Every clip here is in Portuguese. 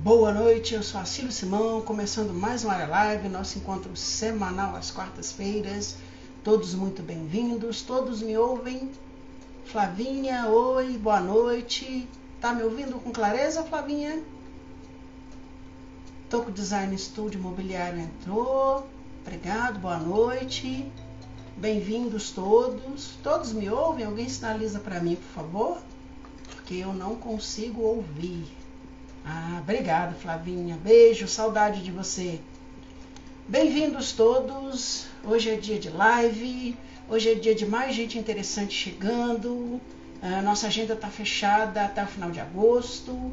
Boa noite, eu sou a Cílio Simão, começando mais uma live, nosso encontro semanal às quartas-feiras. Todos muito bem-vindos, todos me ouvem? Flavinha, oi, boa noite. Tá me ouvindo com clareza, Flavinha? Toco Design Studio Mobiliário entrou. Obrigado, boa noite. Bem-vindos todos. Todos me ouvem? Alguém sinaliza para mim, por favor? Porque eu não consigo ouvir. Ah, obrigado, Flavinha. Beijo, saudade de você. Bem-vindos todos. Hoje é dia de live. Hoje é dia de mais gente interessante chegando. Nossa agenda está fechada até o final de agosto.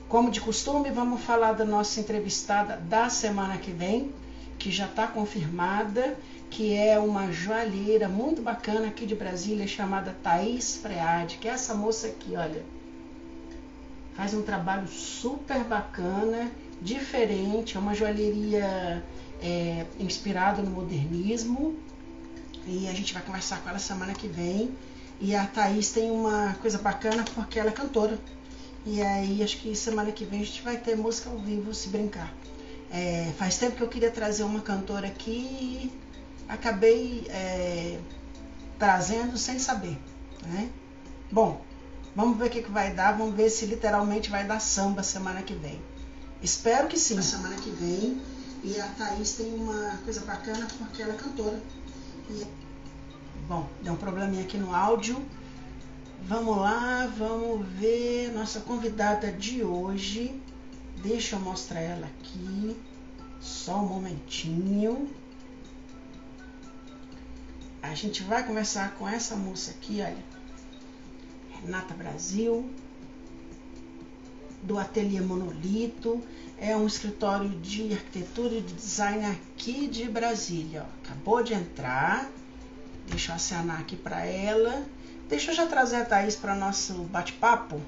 Como de costume, vamos falar da nossa entrevistada da semana que vem, que já está confirmada, que é uma joalheira muito bacana aqui de Brasília, chamada Thaís Freade, que é essa moça aqui, olha. Faz um trabalho super bacana, diferente, é uma joalheria inspirada no modernismo. E a gente vai conversar com ela semana que vem. E a Thaís tem uma coisa bacana porque ela é cantora. E aí acho que semana que vem a gente vai ter música ao vivo, se brincar. Faz tempo que eu queria trazer uma cantora aqui e acabei trazendo sem saber, né? Bom, vamos ver o que vai dar, vamos ver se literalmente vai dar samba semana que vem. Espero que sim, semana que vem. E a Thaís tem uma coisa bacana porque ela é cantora. Bom, deu um probleminha aqui no áudio. Vamos lá, vamos ver nossa convidada de hoje. Deixa eu mostrar ela aqui. Só um momentinho. A gente vai conversar com essa moça aqui, olha. Renata Brasil, do Ateliê Monolito. É um escritório de arquitetura e de design aqui de Brasília. Ó. Acabou de entrar. Deixa eu acenar aqui para ela. Deixa eu já trazer a Thaís para nosso bate-papo.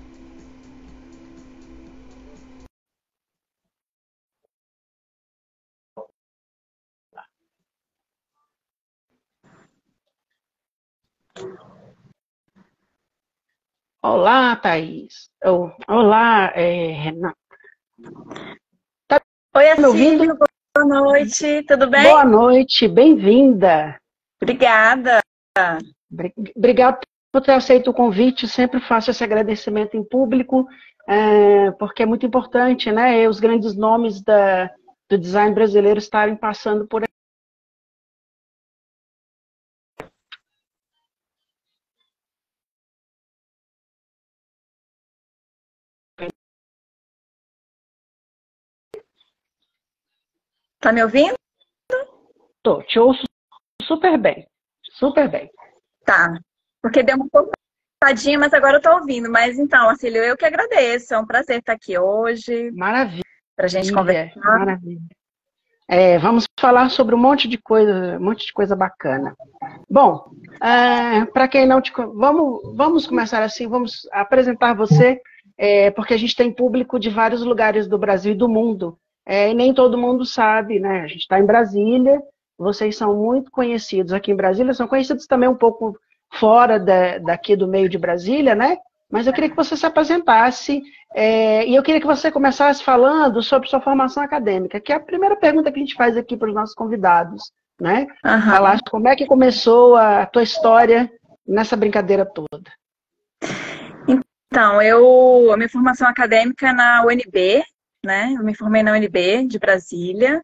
Olá, Thaís. Olá, Renata. Tá Oi, me ouvindo? Cílio, boa noite, tudo bem? Boa noite, bem-vinda. Obrigada. Obrigada por ter aceito o convite. Sempre faço esse agradecimento em público, porque é muito importante, né? Os grandes nomes do design brasileiro estarem passando por aqui. Tá me ouvindo? Te ouço super bem, super bem. Tá, porque deu uma cortadinha, mas agora eu tô ouvindo. Mas então, Cílio, eu que agradeço, é um prazer estar aqui hoje. Maravilha. Pra gente conversar. Maravilha. Vamos falar sobre um monte de coisa bacana. Bom, para quem não te conhece, vamos começar assim, vamos apresentar você, porque a gente tem público de vários lugares do Brasil e do mundo, e nem todo mundo sabe, né? A gente está em Brasília, vocês são muito conhecidos aqui em Brasília, são conhecidos também um pouco fora daqui do meio de Brasília, né? Mas eu queria que você se apresentasse, e eu queria que você começasse falando sobre sua formação acadêmica, que é a primeira pergunta que a gente faz aqui para os nossos convidados, né? Uhum. Falar como é que começou a tua história nessa brincadeira toda. Então, a minha formação acadêmica é na UNB, né? Eu me formei na UNB de Brasília.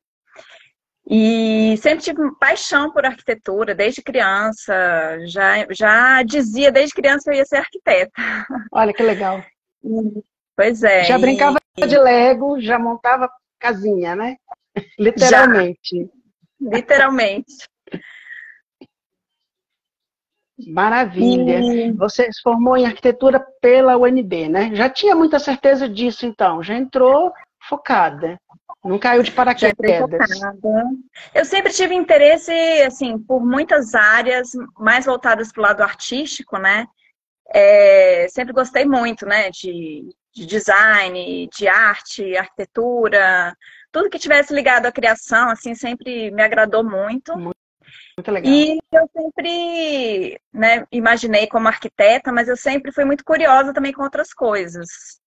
E sempre tive paixão por arquitetura, desde criança. Já dizia desde criança que eu ia ser arquiteta. Olha que legal. Pois é. Já brincava de Lego, já montava casinha, né? Literalmente. Literalmente. Maravilha. Você se formou em arquitetura pela UNB, né? Já tinha muita certeza disso, então. Já entrou focada. Não caiu de paraquedas. Eu sempre tive interesse, assim, por muitas áreas mais voltadas para o lado artístico, né? Sempre gostei muito, né? De design, de arte, arquitetura, tudo que tivesse ligado à criação, assim, sempre me agradou muito. Muito legal. E eu sempre, né, imaginei como arquiteta, mas eu sempre fui muito curiosa também com outras coisas.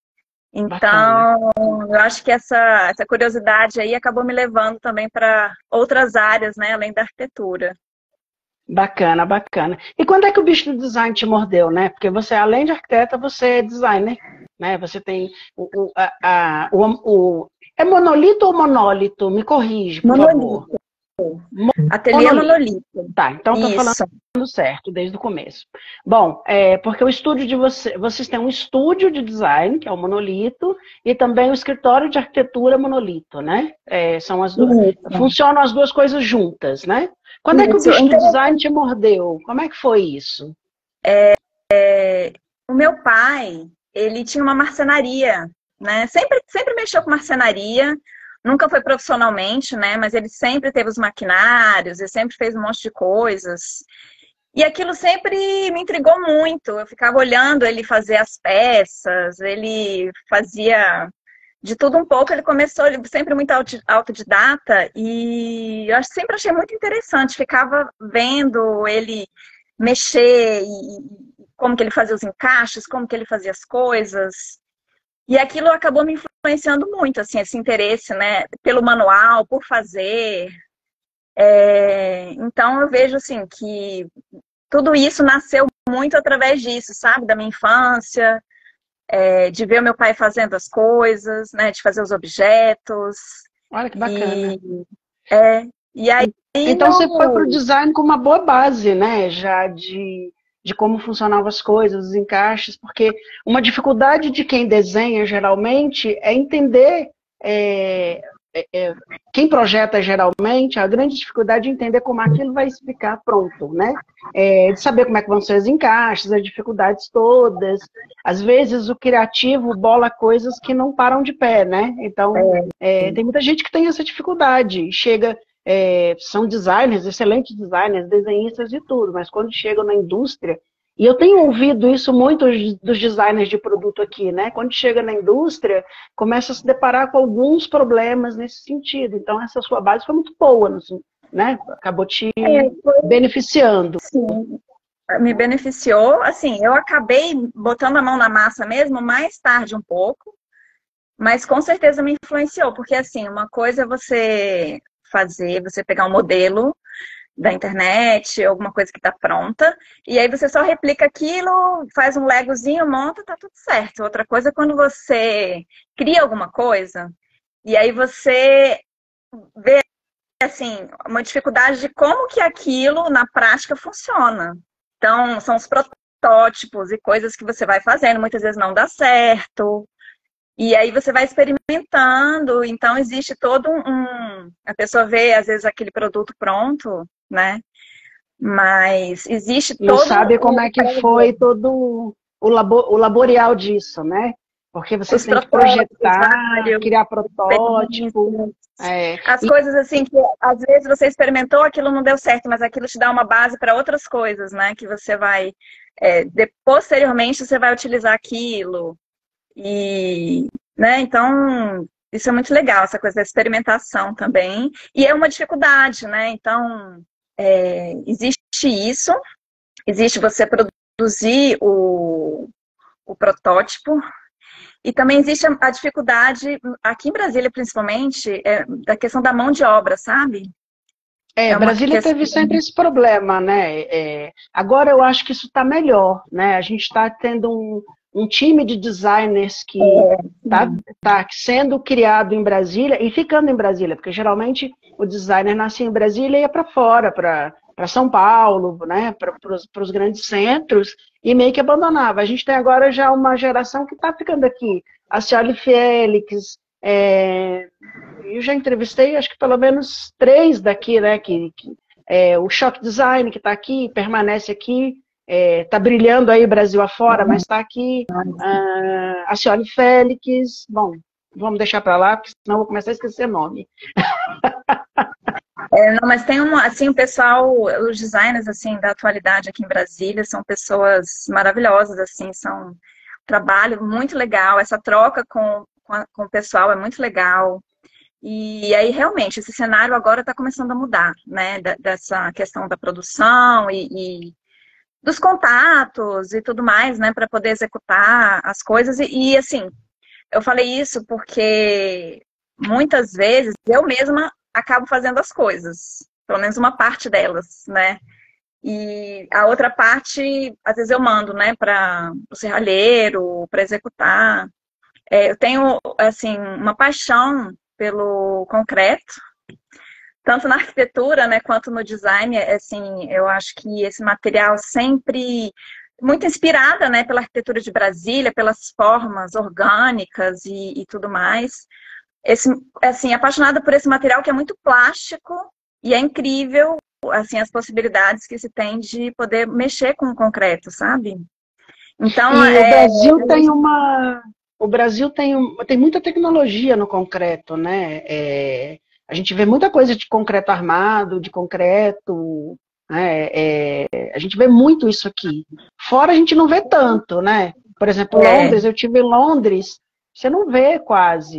Bacana. Então, eu acho que essa curiosidade aí acabou me levando também para outras áreas, né, além da arquitetura. Bacana, bacana. E quando é que o bicho do design te mordeu, né? Porque você, além de arquiteta, você é designer, né? Você tem é monolito ou monólito? Me corrige, por favor. Monolito. Ateliê Monolito. monolito. Tá, então estou falando Isso. certo desde o começo. Bom, porque o estúdio de vocês têm um estúdio de design, que é o Monolito, e também o escritório de arquitetura Monolito, né? São as duas, Isso. funcionam as duas coisas juntas, né? Quando é que o Isso. bicho do design te mordeu? Como é que foi isso? O meu pai, ele tinha uma marcenaria, né? Sempre mexeu com marcenaria, nunca foi profissionalmente, né? Mas ele sempre teve os maquinários, ele sempre fez um monte de coisas. E aquilo sempre me intrigou muito. Eu ficava olhando ele fazer as peças, ele fazia de tudo um pouco. Ele começou sempre muito autodidata e eu sempre achei muito interessante. Ficava vendo ele mexer e como que ele fazia os encaixes, como que ele fazia as coisas. E aquilo acabou me influenciando muito, assim, esse interesse, né, pelo manual, por fazer. Então eu vejo assim que tudo isso nasceu muito através disso, sabe? Da minha infância, de ver o meu pai fazendo as coisas, né? De fazer os objetos. Olha que bacana. E aí Então você foi para o design com uma boa base, né? Já de como funcionavam as coisas, os encaixes, porque uma dificuldade de quem desenha geralmente é entender. Quem projeta geralmente, a grande dificuldade é entender como aquilo vai ficar pronto, né? De saber como é que vão ser os encaixes, as dificuldades todas. Às vezes o criativo bola coisas que não param de pé, né? Então, tem muita gente que tem essa dificuldade. Chega, são designers, excelentes designers, desenhistas e tudo, mas quando chegam na indústria, e eu tenho ouvido isso muito dos designers de produto aqui, né? Quando chega na indústria, começa a se deparar com alguns problemas nesse sentido. Então, essa sua base foi muito boa, né? Acabou te beneficiando. Sim, me beneficiou. Assim, eu acabei botando a mão na massa mesmo mais tarde um pouco, mas com certeza me influenciou, porque assim, uma coisa é você pegar um modelo da internet, alguma coisa que está pronta, e aí você só replica aquilo, faz um legozinho, monta, tá tudo certo. Outra coisa é quando você cria alguma coisa, e aí você vê, assim, uma dificuldade de como que aquilo na prática funciona. Então, são os protótipos e coisas que você vai fazendo, muitas vezes não dá certo, e aí você vai experimentando, então existe todo a pessoa vê, às vezes, aquele produto pronto, né? Mas existe Não todo sabe como é que foi todo o laborial disso, né? Porque vocês os têm que protótipos, projetar, criar protótipo. as coisas assim que às vezes você experimentou, aquilo não deu certo, mas aquilo te dá uma base para outras coisas, né? Que você vai, posteriormente, você vai utilizar aquilo. E, né, então, isso é muito legal, essa coisa da experimentação também. E é uma dificuldade, né? Então, existe isso, existe você produzir o protótipo, e também existe a dificuldade, aqui em Brasília principalmente, da questão da mão de obra, sabe? Brasília teve sempre esse problema, né? Agora eu acho que isso está melhor, né? A gente está tendo um time de designers que está sendo criado em Brasília e ficando em Brasília, porque geralmente o designer nascia em Brasília e ia para fora, para São Paulo, né? Para os grandes centros, e meio que abandonava. A gente tem agora já uma geração que está ficando aqui. A Cioli Félix, eu já entrevistei acho que pelo menos 3 daqui, né? O Shock Design, que está aqui, permanece aqui. Está brilhando aí Brasil afora, mas está aqui. A Cioli Félix, bom, vamos deixar para lá, porque senão eu vou começar a esquecer nome. Não, mas tem assim, o pessoal, os designers assim da atualidade aqui em Brasília são pessoas maravilhosas, assim, são um trabalho muito legal, essa troca com o pessoal é muito legal. E aí, realmente, esse cenário agora está começando a mudar, né? Dessa questão da produção e dos contatos e tudo mais, né? Para poder executar as coisas. E assim, eu falei isso porque muitas vezes eu mesma acabo fazendo as coisas, pelo menos uma parte delas, né? E a outra parte, às vezes eu mando, né, para o serralheiro, para executar. Eu tenho, assim, uma paixão pelo concreto, tanto na arquitetura, né, quanto no design. Assim, eu acho que esse material sempre muito inspirada, né, pela arquitetura de Brasília, pelas formas orgânicas e tudo mais. Assim, apaixonada por esse material que é muito plástico e é incrível, assim, as possibilidades que se tem de poder mexer com o concreto, sabe? Então, E o Brasil tem tem muita tecnologia no concreto, né? A gente vê muita coisa de concreto armado, de concreto, né? A gente vê muito isso aqui. Fora a gente não vê tanto, né? Por exemplo, Londres, eu tive em Londres, você não vê quase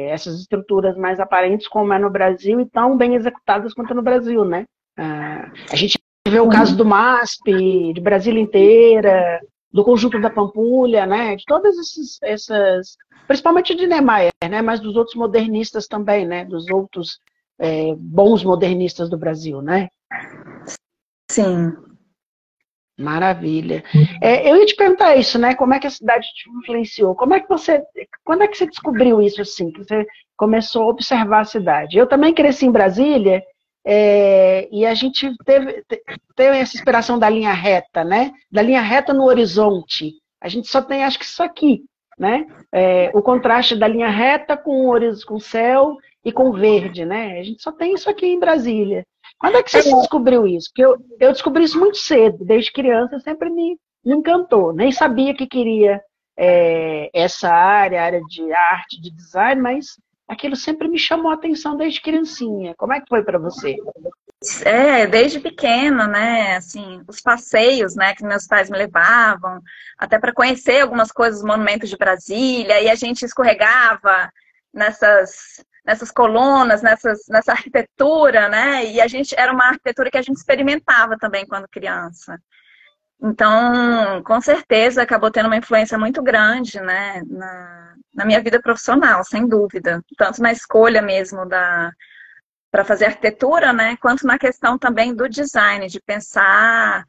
essas estruturas mais aparentes como é no Brasil e tão bem executadas quanto no Brasil, né? A gente vê o caso do MASP, de Brasília inteira, do Conjunto da Pampulha, né? De todas essas, principalmente de Niemeyer, né? Mas dos outros modernistas também, né? Dos outros bons modernistas do Brasil, né? sim. Maravilha. Eu ia te perguntar isso, né? Como é que a cidade te influenciou? Quando é que você descobriu isso assim? Que você começou a observar a cidade? Eu também cresci em Brasília. E a gente teve essa inspiração da linha reta, né? Da linha reta no horizonte. A gente só tem, acho que isso aqui, né? O contraste da linha reta com o céu e com o verde, né? A gente só tem isso aqui em Brasília. Quando é que você descobriu isso? Porque eu descobri isso muito cedo, desde criança, sempre me encantou. Nem sabia que queria essa área de arte, de design, mas aquilo sempre me chamou a atenção desde criancinha. Como é que foi para você? Desde pequena, né? Assim, os passeios, né, que meus pais me levavam, até para conhecer algumas coisas, os monumentos de Brasília, e a gente escorregava nessas colunas, nessa arquitetura, né? E a gente era uma arquitetura que a gente experimentava também quando criança. Então, com certeza, acabou tendo uma influência muito grande, né, na minha vida profissional, sem dúvida. Tanto na escolha mesmo para fazer arquitetura, né, quanto na questão também do design, de pensar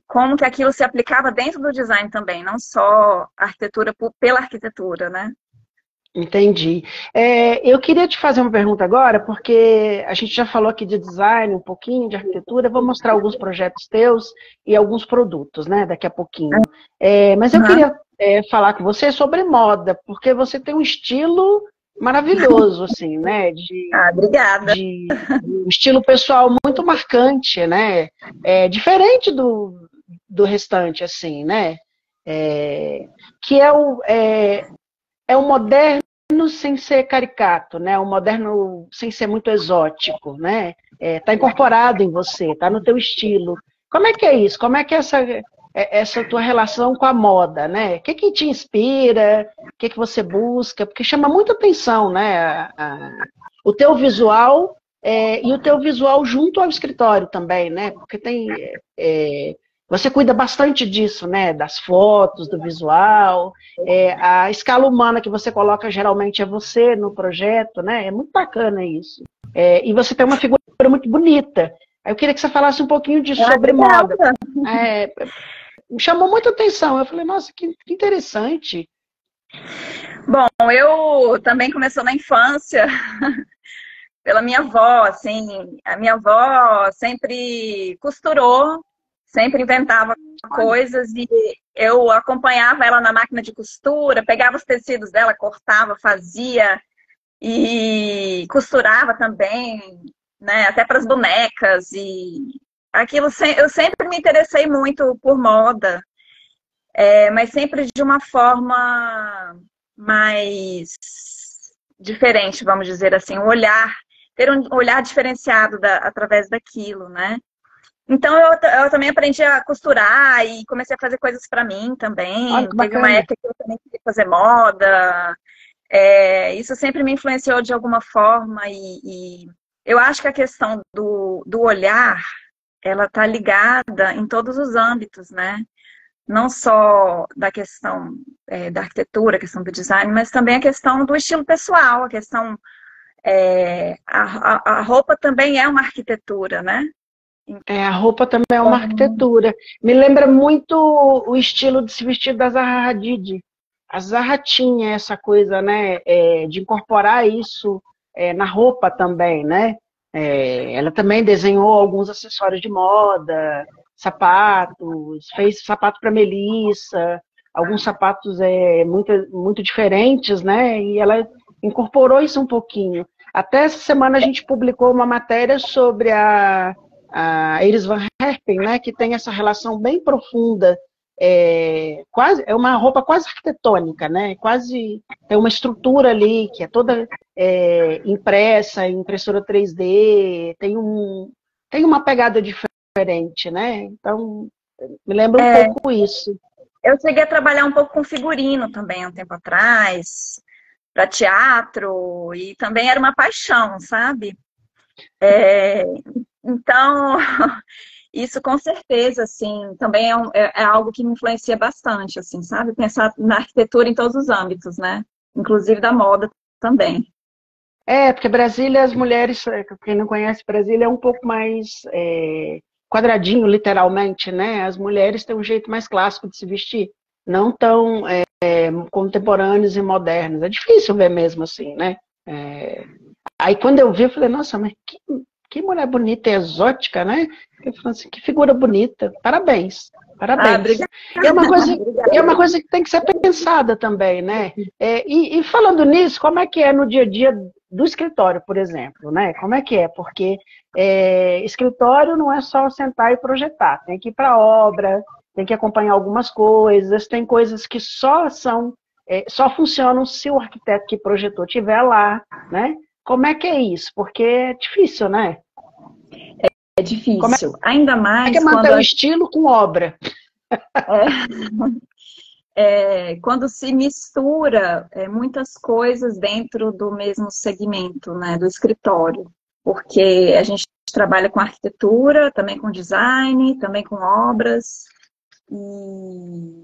como que aquilo se aplicava dentro do design também, não só a arquitetura pela arquitetura, né? Entendi. Eu queria te fazer uma pergunta agora, porque a gente já falou aqui de design, um pouquinho de arquitetura, vou mostrar alguns projetos teus e alguns produtos, né, daqui a pouquinho. Mas eu queria falar com você sobre moda, porque você tem um estilo maravilhoso, assim, né, obrigada. de um estilo pessoal muito marcante, né, diferente do restante, assim, né, que é o moderno sem ser caricato, né? O moderno sem ser muito exótico, né? Tá incorporado em você, tá no teu estilo. Como é que é isso? Como é que é essa tua relação com a moda, né? O que te inspira? O que você busca? Porque chama muita atenção, né? O teu visual e o teu visual junto ao escritório também, né? Porque você cuida bastante disso, né? Das fotos, do visual. A escala humana que você coloca geralmente é você no projeto, né? É muito bacana isso. E você tem uma figura muito bonita. Eu queria que você falasse um pouquinho disso sobre moda. Me chamou muita atenção. Eu falei, nossa, que interessante. Bom, eu também começou na infância pela minha avó, assim. A minha avó sempre costurou, sempre inventava coisas e eu acompanhava ela na máquina de costura, pegava os tecidos dela, cortava, fazia e costurava também, né, até para as bonecas e aquilo eu sempre me interessei muito por moda, mas sempre de uma forma mais diferente, vamos dizer assim, ter um olhar diferenciado através daquilo, né? Então, eu também aprendi a costurar e comecei a fazer coisas para mim também. Olha, que Teve uma bacana. época que eu também queria fazer moda. Isso sempre me influenciou de alguma forma e eu acho que a questão do olhar, ela tá ligada em todos os âmbitos, né? não só da questão da arquitetura, a questão do design, mas também a questão do estilo pessoal, a questão... a roupa também é uma arquitetura, né? A roupa também é uma arquitetura. Me lembra muito o estilo de se vestir da Zaha Hadid. A Zaha tinha essa coisa, né, de incorporar isso na roupa também, né? Ela também desenhou alguns acessórios de moda, sapatos, fez sapato para Melissa, alguns sapatos muito, muito diferentes, né? E ela incorporou isso um pouquinho. Até essa semana a gente publicou uma matéria sobre a Iris Van Herpen, né, que tem essa relação bem profunda, é uma roupa quase arquitetônica, né, quase tem uma estrutura ali que é toda impressa em impressora 3D, tem uma pegada diferente, né, então me lembra um pouco isso. Eu cheguei a trabalhar um pouco com figurino também, um tempo atrás, para teatro, e também era uma paixão, sabe? Então, isso com certeza, assim, também é algo que me influencia bastante, assim, sabe? Pensar na arquitetura em todos os âmbitos, né? Inclusive da moda também. Porque Brasília, as mulheres, quem não conhece Brasília, é um pouco mais quadradinho, literalmente, né? As mulheres têm um jeito mais clássico de se vestir, não tão contemporâneos e modernos. É difícil ver mesmo assim, né? Aí quando eu vi, eu falei, nossa, mas que mulher bonita e exótica, né? Eu falei assim, que figura bonita, parabéns, parabéns. É uma coisa que tem que ser pensada também, né? E falando nisso, como é que é no dia a dia do escritório, por exemplo, né? Como é que é? Porque escritório não é só sentar e projetar, tem que ir para a obra, tem que acompanhar algumas coisas, tem coisas que só funcionam se o arquiteto que projetou estiver lá, né? Como é que é isso? Porque é difícil, né? É difícil. Ainda mais como é que é manter o estilo com obra? Quando se mistura muitas coisas dentro do mesmo segmento, né, do escritório. Porque a gente trabalha com arquitetura, também com design, também com obras.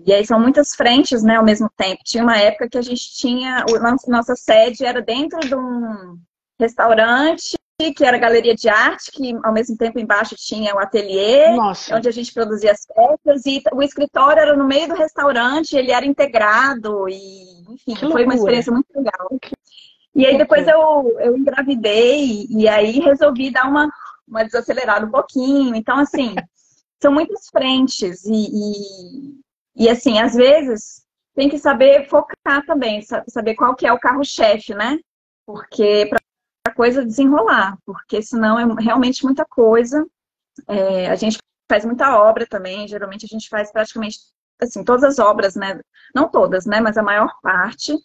E aí são muitas frentes, né, ao mesmo tempo. Tinha uma época que a gente tinha... Nossa sede era dentro de um restaurante, que era a galeria de arte, que ao mesmo tempo embaixo tinha o ateliê, onde a gente produzia as peças, e o escritório era no meio do restaurante, ele era integrado, e enfim, foi uma experiência muito legal. E aí depois eu engravidei, e aí resolvi dar uma desacelerada um pouquinho. Então, assim, são muitas frentes, e assim, às vezes tem que saber focar também, saber qual que é o carro-chefe, né? Porque a coisa desenrolar, porque senão é realmente muita coisa. A gente faz muita obra também, geralmente a gente faz praticamente assim, todas as obras, né? Não todas, né? Mas a maior parte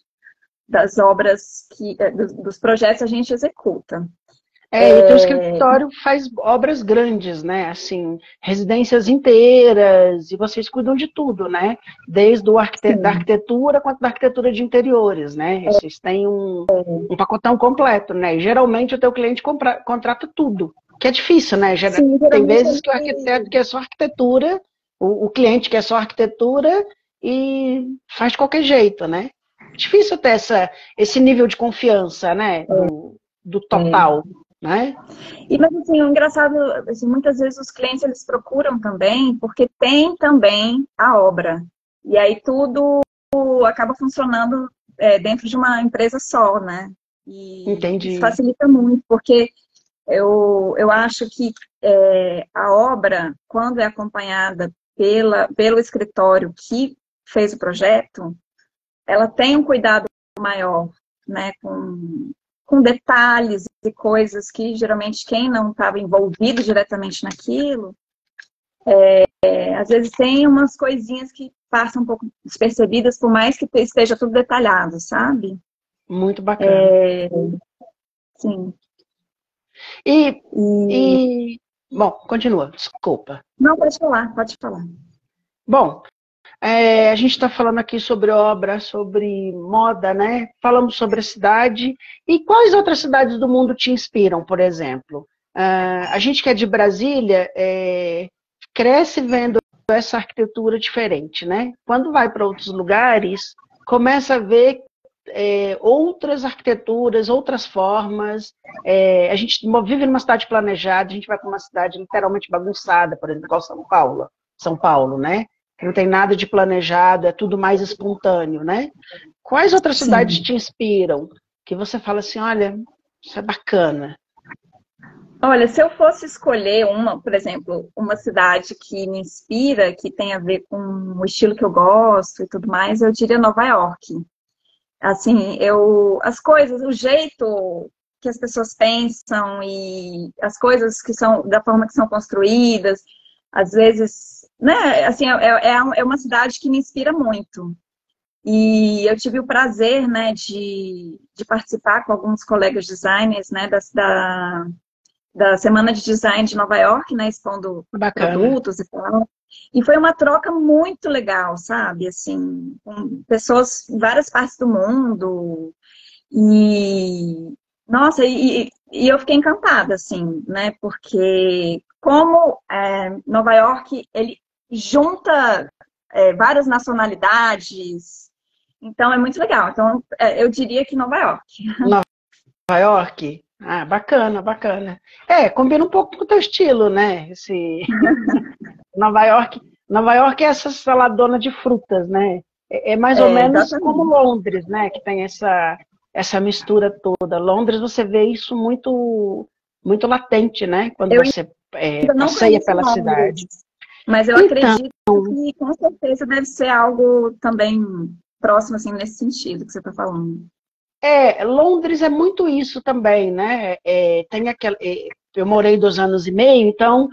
das obras, dos projetos a gente executa. E o teu escritório faz obras grandes, né? Assim, residências inteiras, e vocês cuidam de tudo, né? Desde da arquitetura quanto da arquitetura de interiores, né? Vocês têm um pacotão completo, né? E geralmente o teu cliente contrata tudo, que é difícil, né? Tem vezes que o arquiteto quer só arquitetura, o cliente quer só arquitetura e faz de qualquer jeito, né? É difícil ter esse nível de confiança, né? Do total. Né? Mas assim, o engraçado, assim, muitas vezes os clientes eles procuram também, porque tem também a obra. E aí tudo acaba funcionando dentro de uma empresa só, né? E entendi. Isso facilita muito, porque eu acho que a obra, quando é acompanhada pelo escritório que fez o projeto, ela tem um cuidado maior, né? Com detalhes e coisas que geralmente quem não estava envolvido diretamente naquilo, às vezes tem umas coisinhas que passam um pouco despercebidas, por mais que esteja tudo detalhado, sabe? Muito bacana. Sim. Bom, continua, desculpa. Não, pode falar, pode falar. Bom, a gente está falando aqui sobre obra, sobre moda, né? Falamos sobre a cidade. E quais outras cidades do mundo te inspiram, por exemplo? A gente que é de Brasília, cresce vendo essa arquitetura diferente, né? Quando vai para outros lugares, começa a ver outras arquiteturas, outras formas. A gente vive numa cidade planejada, a gente vai para uma cidade literalmente bagunçada, por exemplo, igual São Paulo, né? Que não tem nada de planejado, é tudo mais espontâneo, né? Quais outras cidades te inspiram? Que você fala assim, olha, isso é bacana. Olha, se eu fosse escolher por exemplo, uma cidade que me inspira, que tem a ver com o estilo que eu gosto e tudo mais, eu diria Nova York. Assim, as coisas, o jeito que as pessoas pensam e as coisas que são, da forma que são construídas, às vezes, né, assim, é uma cidade que me inspira muito. E eu tive o prazer, né, de participar com alguns colegas designers, né, da Semana de Design de Nova York, né, expondo produtos e tal. E foi uma troca muito legal, sabe? Assim, com pessoas em várias partes do mundo. E, nossa, eu fiquei encantada, assim, né? Porque como Nova York, ele junta várias nacionalidades. Então, é muito legal. Então, eu diria que Nova York. Nova York? Ah, bacana, bacana. Combina um pouco com o teu estilo, né? Nova York é essa saladona de frutas, né? É mais ou menos Exatamente. como Londres, né? Que tem essa mistura toda. Londres, você vê isso muito, muito latente, né? Quando você passeia pela cidade. Mas eu acredito que com certeza deve ser algo também próximo, assim, nesse sentido que você está falando. Londres é muito isso também, né? Tem eu morei 2 anos e meio, então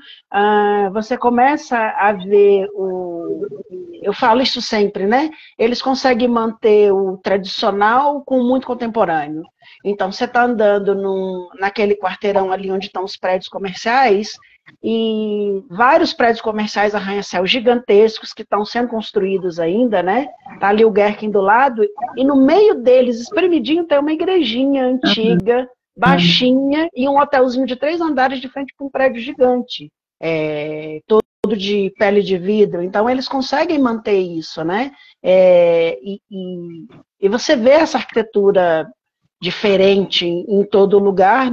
você começa a ver eu falo isso sempre, né? Eles conseguem manter o tradicional com o muito contemporâneo. Então, você está andando naquele quarteirão ali onde estão os prédios comerciais, e vários prédios comerciais arranha-céu gigantescos que estão sendo construídos ainda, né? Tá ali o Gherkin do lado, e no meio deles, espremidinho, tem uma igrejinha antiga, baixinha, e um hotelzinho de 3 andares de frente para um prédio gigante. Todo de pele de vidro. Então, eles conseguem manter isso, né? E você vê essa arquitetura diferente em todo lugar,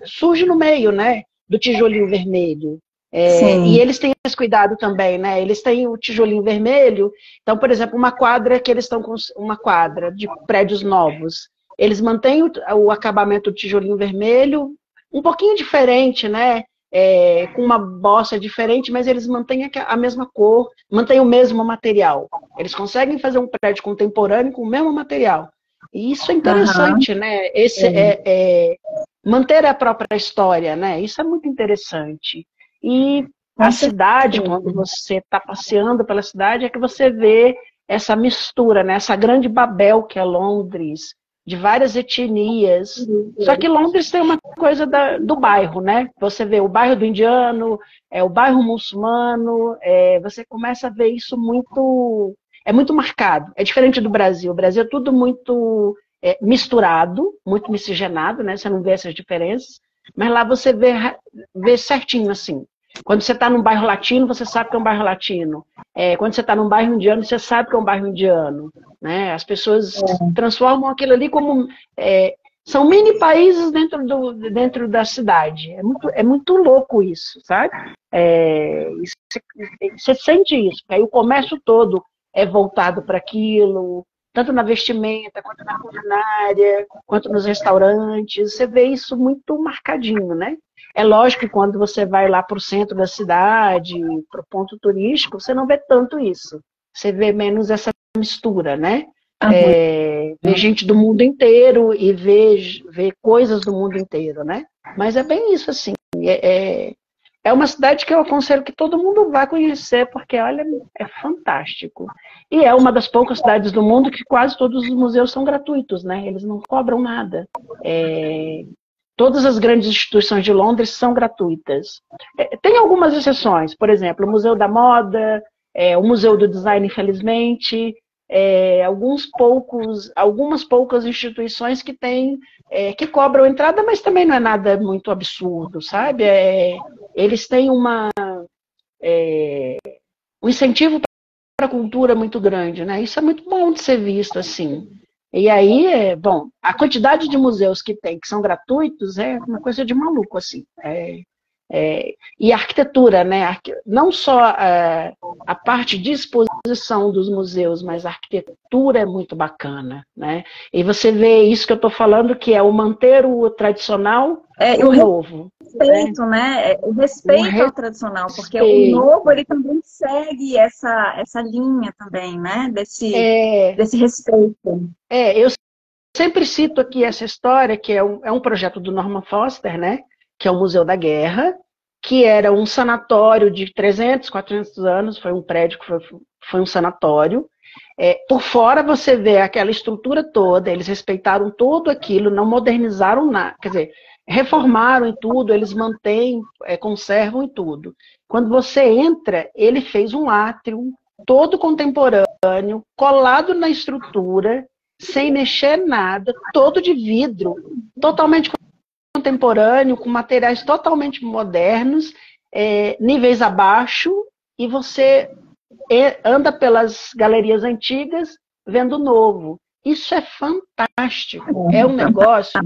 surge no meio, né? Do tijolinho vermelho. E eles têm esse cuidado também, né? Eles têm o tijolinho vermelho. Então, por exemplo, uma quadra que eles estão com uma quadra de prédios novos. Eles mantêm o acabamento do tijolinho vermelho um pouquinho diferente, né? Com uma bossa diferente, mas eles mantêm a mesma cor, mantêm o mesmo material. Eles conseguem fazer um prédio contemporâneo com o mesmo material. E isso é interessante, né? Manter a própria história, né? Isso é muito interessante. E a cidade, quando você está passeando pela cidade, é que você vê essa mistura, né? Essa grande Babel que é Londres, de várias etnias. Só que Londres tem uma coisa do bairro, né? Você vê o bairro do indiano, o bairro muçulmano, você começa a ver isso muito marcado. É diferente do Brasil. O Brasil é tudo muito misturado, muito miscigenado, né? Você não vê essas diferenças. Mas lá você vê certinho, assim. Quando você está num bairro latino, você sabe que é um bairro latino. Quando você está num bairro indiano, você sabe que é um bairro indiano. Né? As pessoas transformam aquilo ali como... são mini países dentro da cidade. É muito louco isso, sabe? Você sente isso. Porque aí o comércio todo é voltado para aquilo, tanto na vestimenta, quanto na culinária, quanto nos restaurantes. Você vê isso muito marcadinho, né? É lógico que quando você vai lá para o centro da cidade, para o ponto turístico, você não vê tanto isso. Você vê menos essa mistura, né? Vê gente do mundo inteiro e vê coisas do mundo inteiro, né? Mas é bem isso, assim. É uma cidade que eu aconselho que todo mundo vá conhecer, porque, olha, é fantástico. E é uma das poucas cidades do mundo que quase todos os museus são gratuitos, né? Eles não cobram nada. Todas as grandes instituições de Londres são gratuitas. Tem algumas exceções, por exemplo, o Museu da Moda, o Museu do Design, infelizmente, algumas poucas instituições que cobram entrada, mas também não é nada muito absurdo, sabe? Eles têm um um incentivo para a cultura muito grande, né? Isso é muito bom de ser visto assim. E aí, bom, a quantidade de museus que tem, que são gratuitos, é uma coisa de maluco, assim. E a arquitetura, né? Não só a parte de exposição dos museus, mas a arquitetura é muito bacana, né? E você vê isso que eu estou falando, que é o manter o tradicional e o novo. Respeito, né? O respeito ao tradicional, porque o novo ele também segue essa linha também, né? Desse respeito. Eu sempre cito aqui essa história, que é um projeto do Norman Foster, né? Que é o Museu da Guerra, que era um sanatório de 300, 400 anos, foi um prédio que foi um sanatório. Por fora você vê aquela estrutura toda, eles respeitaram tudo aquilo, não modernizaram nada, quer dizer, reformaram em tudo, eles mantêm, conservam em tudo. Quando você entra, ele fez um átrio todo contemporâneo, colado na estrutura, sem mexer nada, todo de vidro, totalmente contemporâneo, com materiais totalmente modernos, níveis abaixo, e você anda pelas galerias antigas vendo o novo. Isso é fantástico, é um negócio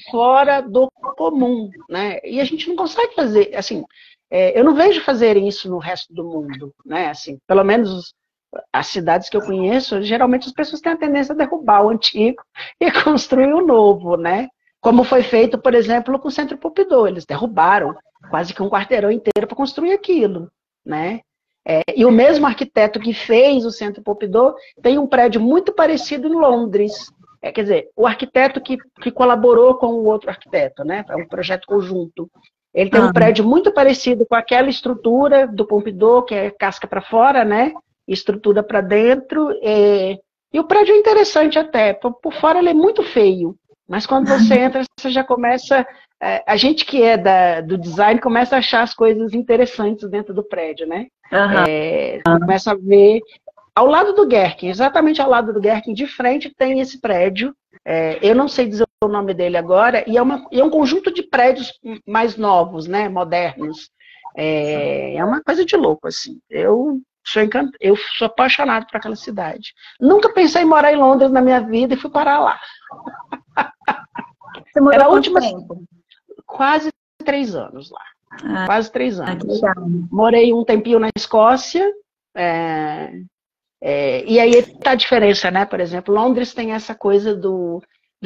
fora do comum, né? E a gente não consegue fazer, assim, eu não vejo fazerem isso no resto do mundo, né? Assim, pelo menos as cidades que eu conheço, geralmente as pessoas têm a tendência a derrubar o antigo e construir o novo, né? Como foi feito, por exemplo, com o Centro Pompidou. Eles derrubaram quase que um quarteirão inteiro para construir aquilo, né? E o mesmo arquiteto que fez o Centro Pompidou tem um prédio muito parecido em Londres. Quer dizer, o arquiteto que colaborou com o outro arquiteto, né? É um projeto conjunto. Ele tem um prédio muito parecido com aquela estrutura do Pompidou, que é casca para fora, né? Estrutura para dentro. E o prédio é interessante até. Por fora ele é muito feio. Mas quando você entra, você já começa... A gente que é do design começa a achar as coisas interessantes dentro do prédio, né? Começa a ver... Ao lado do Gherkin, exatamente ao lado do Gherkin, de frente, tem esse prédio. Eu não sei dizer o nome dele agora. E é um conjunto de prédios mais novos, né? Modernos. É uma coisa de louco, assim. Eu sou apaixonado por aquela cidade. Nunca pensei em morar em Londres na minha vida e fui parar lá. Você morou há quanto tempo? Quase 3 anos lá. Quase 3 anos. Morei um tempinho na Escócia. E aí está a diferença, né? Por exemplo, Londres tem essa coisa do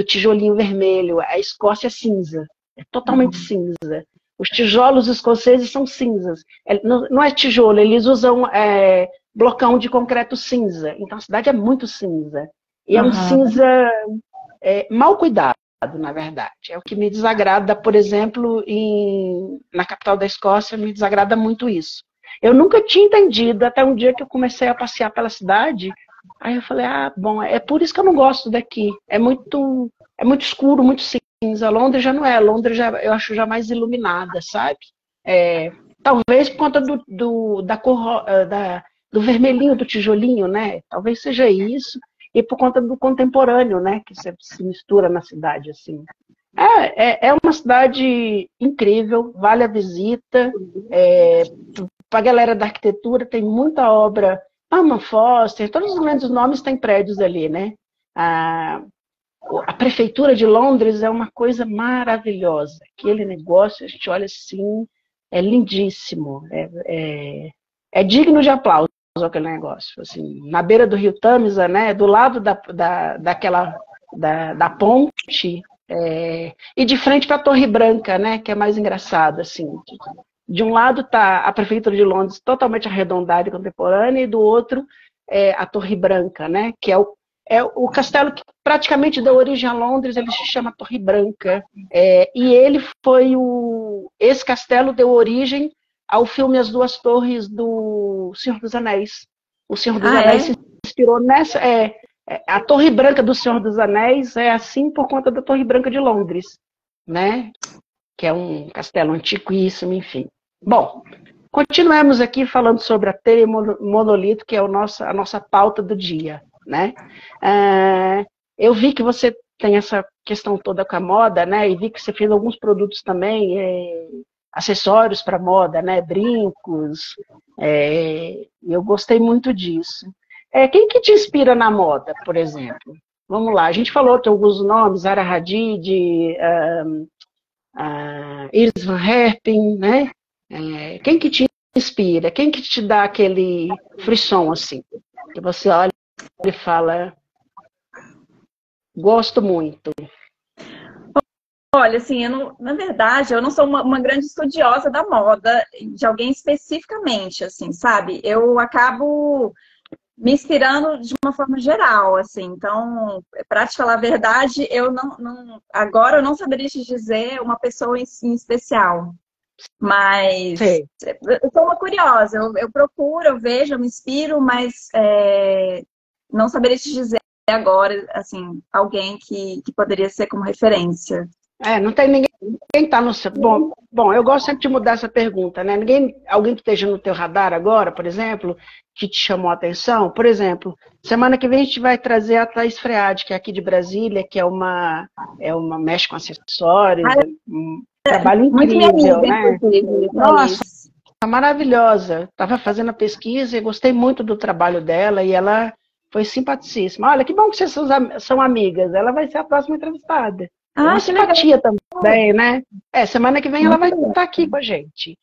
tijolinho vermelho. A Escócia é cinza. É totalmente cinza. Os tijolos escoceses são cinzas. Não é tijolo, eles usam blocão de concreto cinza. Então a cidade é muito cinza. E é um cinza mal cuidado, na verdade. É o que me desagrada, por exemplo, na capital da Escócia, me desagrada muito isso. Eu nunca tinha entendido, até um dia que eu comecei a passear pela cidade, aí eu falei, bom, é por isso que eu não gosto daqui. É muito escuro, muito cinza. Londres já não é. Londres eu acho já mais iluminada, sabe? Talvez por conta da cor, do vermelhinho do tijolinho, né? Talvez seja isso. E por conta do contemporâneo, né? Que se mistura na cidade, assim. É uma cidade incrível, vale a visita. Para a galera da arquitetura, tem muita obra. Norman Foster, todos os grandes nomes têm prédios ali, né? A prefeitura de Londres é uma coisa maravilhosa. Aquele negócio, a gente olha assim, é lindíssimo. É digno de aplauso aquele negócio. Assim, na beira do rio Tâmisa, né, do lado da ponte, e de frente para a Torre Branca, né, que é mais engraçado. Assim. De um lado está a prefeitura de Londres totalmente arredondada e contemporânea, e do outro a Torre Branca, né, que é o castelo que praticamente deu origem a Londres. Ele se chama Torre Branca. E esse castelo deu origem ao filme As Duas Torres do Senhor dos Anéis. O Senhor dos Anéis se inspirou nessa... a Torre Branca do Senhor dos Anéis é assim por conta da Torre Branca de Londres, né? Que é um castelo antiquíssimo, enfim. Bom, continuemos aqui falando sobre a telha monolito, que é a nossa pauta do dia, né? Eu vi que você tem essa questão toda com a moda, né? E vi que você fez alguns produtos também. acessórios para moda, né? Brincos. Eu gostei muito disso. Quem que te inspira na moda, por exemplo? Vamos lá, a gente falou que alguns nomes, Zaha Hadid, Iris Van Herpen, né? Quem que te inspira? Quem que te dá aquele frisson, assim? Que você olha e fala, gosto muito. Olha, assim, na verdade, eu não sou uma grande estudiosa da moda, de alguém especificamente, assim, sabe? Eu acabo me inspirando de uma forma geral, assim. Então, para te falar a verdade, agora eu não saberia te dizer uma pessoa em especial. Mas Sei. eu sou uma curiosa, eu procuro, eu vejo, eu me inspiro, mas não saberia te dizer agora, assim, alguém que poderia ser como referência. Não tem ninguém que está no seu... Bom, eu gosto sempre de mudar essa pergunta, né? Alguém que esteja no teu radar agora, por exemplo, que te chamou a atenção? Por exemplo, semana que vem a gente vai trazer a Thaís Freade, que é aqui de Brasília, que é uma mexe com acessórios, um trabalho incrível, né? Nossa, maravilhosa. Estava fazendo a pesquisa e gostei muito do trabalho dela e ela foi simpaticíssima. Olha, que bom que vocês são amigas. Ela vai ser a próxima entrevistada. Uma simpatia legal. Também, né? Semana que vem ela vai estar aqui com a gente.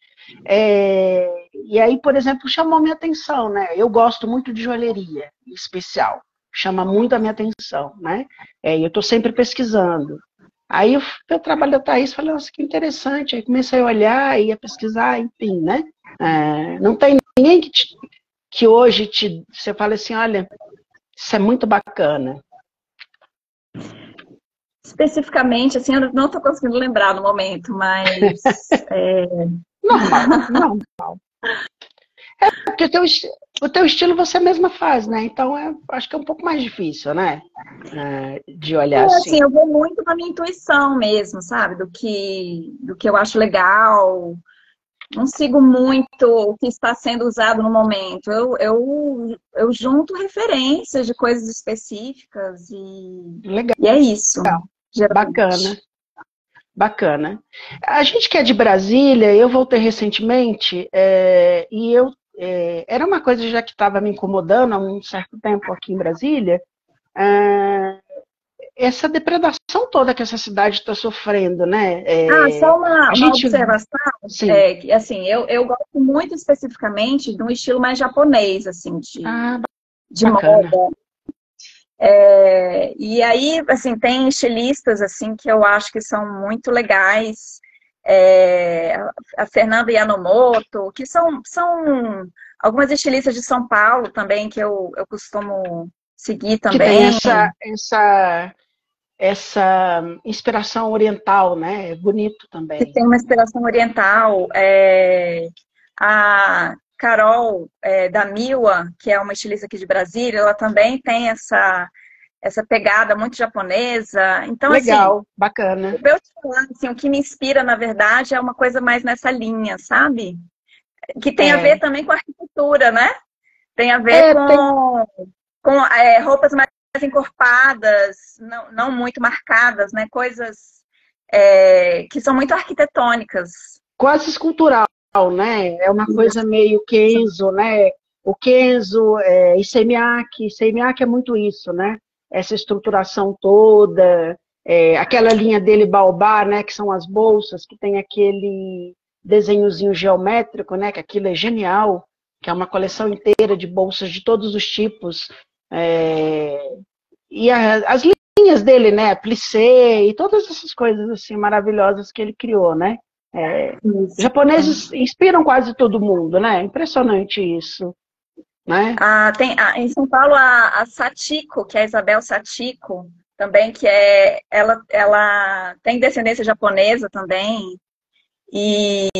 E aí, por exemplo, chamou minha atenção, né? Eu gosto muito de joalheria, em especial. Chama muito a minha atenção, né? Eu estou sempre pesquisando. Aí eu trabalho da Thaís, falei, nossa, que interessante. Aí comecei a olhar e a pesquisar, enfim, né? Não tem ninguém que hoje você fala assim, olha, isso é muito bacana. Especificamente, assim, eu não estou conseguindo lembrar no momento, mas... Normal. Porque o teu estilo você mesma faz, né? Então, acho que é um pouco mais difícil, né? De olhar assim. Eu vou muito na minha intuição mesmo, sabe? Do que eu acho legal. Não sigo muito o que está sendo usado no momento. Eu junto referências de coisas específicas Legal. E é isso. Geralmente. Bacana. A gente que é de Brasília, eu voltei recentemente e era uma coisa já que estava me incomodando há um certo tempo aqui em Brasília, essa depredação toda que essa cidade está sofrendo, né? Só uma observação. Assim, eu gosto muito especificamente de um estilo mais japonês, assim, de moda. E aí, assim, tem estilistas, assim, que eu acho que são muito legais. A Fernanda Yanomoto, que são algumas estilistas de São Paulo também, que eu costumo seguir também. Que tem essa inspiração oriental, né? É bonito também. Que tem uma inspiração oriental. A Carol da Miwa, que é uma estilista aqui de Brasília, ela também tem essa pegada muito japonesa. Então, legal, assim, bacana. Eu te falar, assim, o que me inspira, na verdade, é uma coisa mais nessa linha, sabe? Que tem a ver também com a arquitetura, né? Tem a ver com roupas mais encorpadas, não muito marcadas, né? Coisas que são muito arquitetônicas. Quase escultural, né? É uma coisa meio Kenzo, né? O Kenzo e Seimiaki. Seimiaki é muito isso, né? Essa estruturação toda, aquela linha dele Baobá, né? Que são as bolsas, que tem aquele desenhozinho geométrico, né? Que aquilo é genial, que é uma coleção inteira de bolsas de todos os tipos. E as linhas dele, né? Plissé e todas essas coisas assim maravilhosas que ele criou, né? Os japoneses inspiram quase todo mundo, né? Impressionante isso, né? Tem em São Paulo a Satiko, que é a Isabel Satiko, também, que ela tem descendência japonesa também, e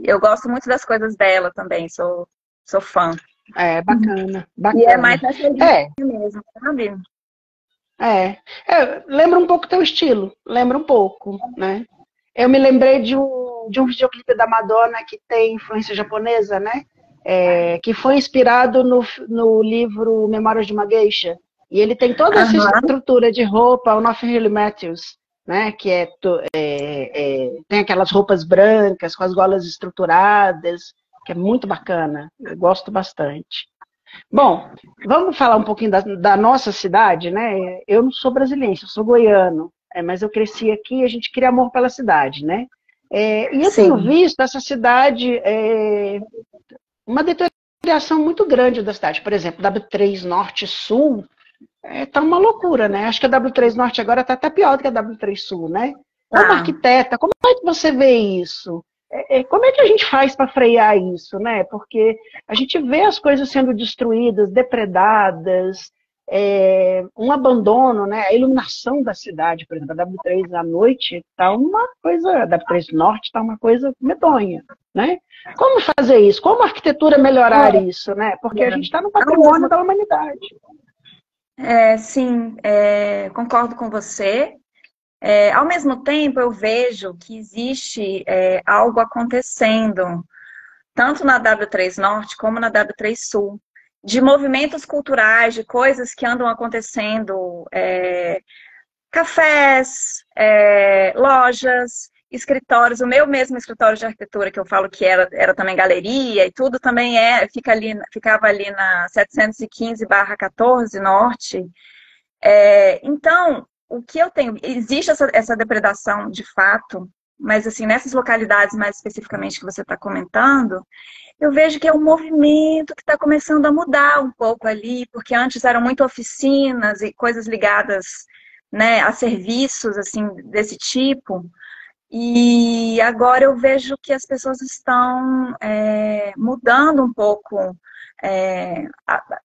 eu gosto muito das coisas dela também, sou fã. Bacana. E é mais nessa linha mesmo, sabe? Lembra um pouco teu estilo, lembra um pouco, né? Eu me lembrei de um videoclipe da Madonna que tem influência japonesa, né? Que foi inspirado no livro Memórias de uma Geisha. E ele tem toda essa estrutura de roupa, o Nothing Really Matters, né? Que tem aquelas roupas brancas com as golas estruturadas, que é muito bacana. Eu gosto bastante. Bom, vamos falar um pouquinho da nossa cidade, né? Eu não sou brasileiro, eu sou goiano, mas eu cresci aqui e a gente cria amor pela cidade, né? E eu tenho visto essa cidade, uma deterioração muito grande da cidade. Por exemplo, W3 Norte e Sul, tá uma loucura, né? Acho que a W3 Norte agora tá até pior do que a W3 Sul, né? Como arquiteta, como é que você vê isso? Como é que a gente faz para frear isso, né? Porque a gente vê as coisas sendo destruídas, depredadas, um abandono, né? A iluminação da cidade, por exemplo, a W3 à noite tá uma coisa, a W3 Norte tá uma coisa medonha, né? Como fazer isso? Como a arquitetura melhorar isso, né? Porque a gente está no patrimônio da humanidade. Sim, concordo com você. Ao mesmo tempo, eu vejo que existe algo acontecendo, tanto na W3 Norte como na W3 Sul, de movimentos culturais, de coisas que andam acontecendo, cafés, lojas, escritórios. O meu mesmo escritório de arquitetura, que eu falo que era também galeria e tudo, também ficava ali na 715/14 Norte. Então, o que eu tenho, existe essa depredação de fato, mas assim, nessas localidades mais especificamente que você está comentando, eu vejo que é um movimento que está começando a mudar um pouco ali, porque antes eram muito oficinas e coisas ligadas, né, a serviços assim desse tipo, e agora eu vejo que as pessoas estão mudando um pouco,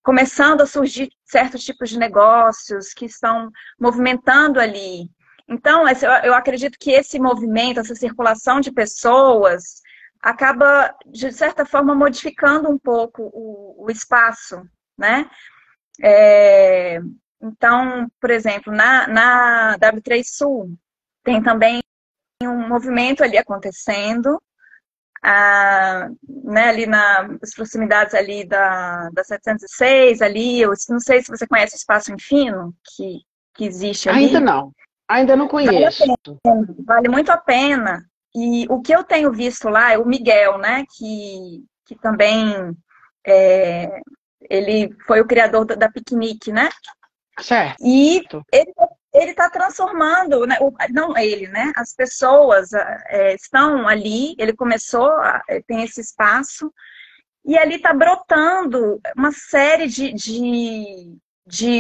começando a surgir certos tipos de negócios que estão movimentando ali. Então, eu acredito que esse movimento, essa circulação de pessoas, acaba, de certa forma, modificando um pouco o espaço, né? Então, por exemplo, na W3 Sul, tem também um movimento ali acontecendo, né, ali nas proximidades ali da 706, ali, eu não sei se você conhece o Espaço Infino, que existe ali. Ainda não conheço. Vale muito a pena. E o que eu tenho visto lá é o Miguel, né, que também ele foi o criador da Piquenique, né? Certo. E ele está transformando, né, não ele, né? As pessoas estão ali, ele começou, tem esse espaço, e ali está brotando uma série de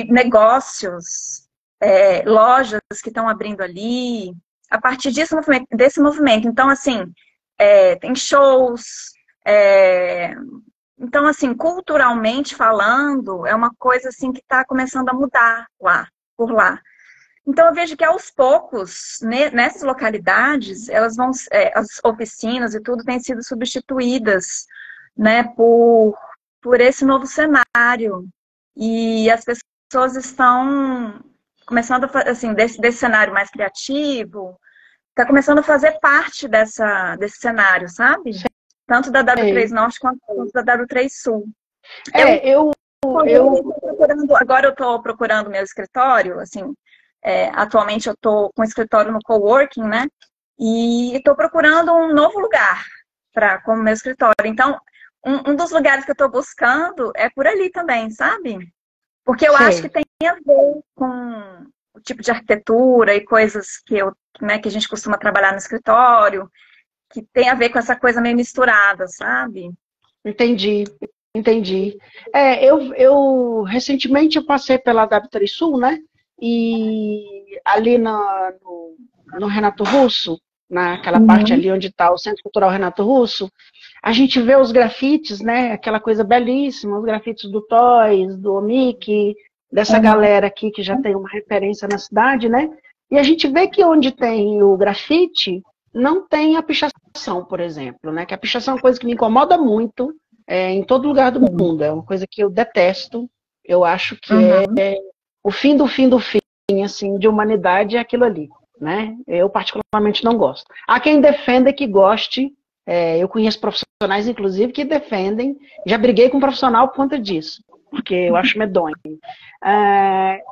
negócios, lojas que estão abrindo ali, a partir desse movimento. Então, assim, tem shows, então, assim, culturalmente falando, é uma coisa assim que está começando a mudar por lá. Então, eu vejo que aos poucos, nessas localidades, as oficinas e tudo têm sido substituídas, né, por esse novo cenário. E as pessoas estão começando a fazer, assim, desse cenário mais criativo, está começando a fazer parte desse cenário, sabe? Tanto da W3 Norte quanto da W3 Sul. Agora eu estou procurando meu escritório, assim, atualmente eu estou com escritório no coworking, né? E estou procurando um novo lugar como meu escritório. Então, um dos lugares que eu estou buscando é por ali também, sabe? Porque eu acho que tem a ver com o tipo de arquitetura e coisas que a gente costuma trabalhar no escritório, que tem a ver com essa coisa meio misturada, sabe? Entendi. Eu recentemente eu passei pela W3 Sul, né? E ali no Renato Russo, naquela parte ali onde está o Centro Cultural Renato Russo, a gente vê os grafites, né? Aquela coisa belíssima, os grafites do Toys, do Omic, dessa galera aqui que já tem uma referência na cidade, né? E a gente vê que onde tem o grafite, não tem a pichação, por exemplo, né? Que a pichação é uma coisa que me incomoda muito em todo lugar do mundo. É uma coisa que eu detesto. Eu acho que é o fim do fim do fim, assim, de humanidade é aquilo ali, né? Eu particularmente não gosto. Há quem defenda que goste. Eu conheço profissionais, inclusive, que defendem. Já briguei com um profissional por conta disso. porque eu acho medonho.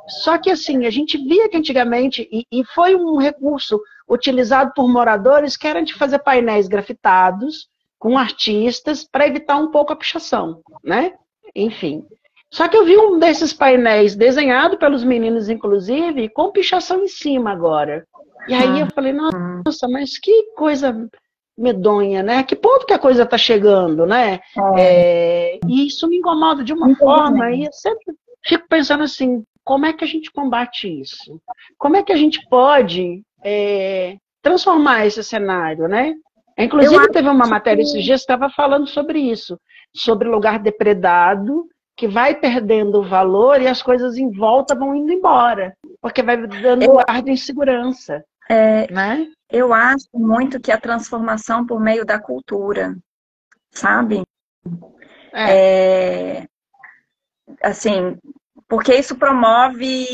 Só que assim, a gente via que antigamente, e foi um recurso utilizado por moradores que era de fazer painéis grafitados com artistas para evitar um pouco a pichação, né? Enfim. Só que eu vi um desses painéis desenhado pelos meninos, inclusive, com pichação em cima agora. E aí eu falei, nossa, mas que coisa medonha, né? A que ponto que a coisa está chegando, né? E isso me incomoda de uma forma, e eu sempre fico pensando assim, como é que a gente combate isso? Como é que a gente pode transformar esse cenário, né? Inclusive teve uma matéria esses dias que estava falando sobre isso, sobre lugar depredado, que vai perdendo valor e as coisas em volta vão indo embora, porque vai dando ar de insegurança. Né? Eu acho muito que a transformação por meio da cultura, sabe? Assim, porque isso promove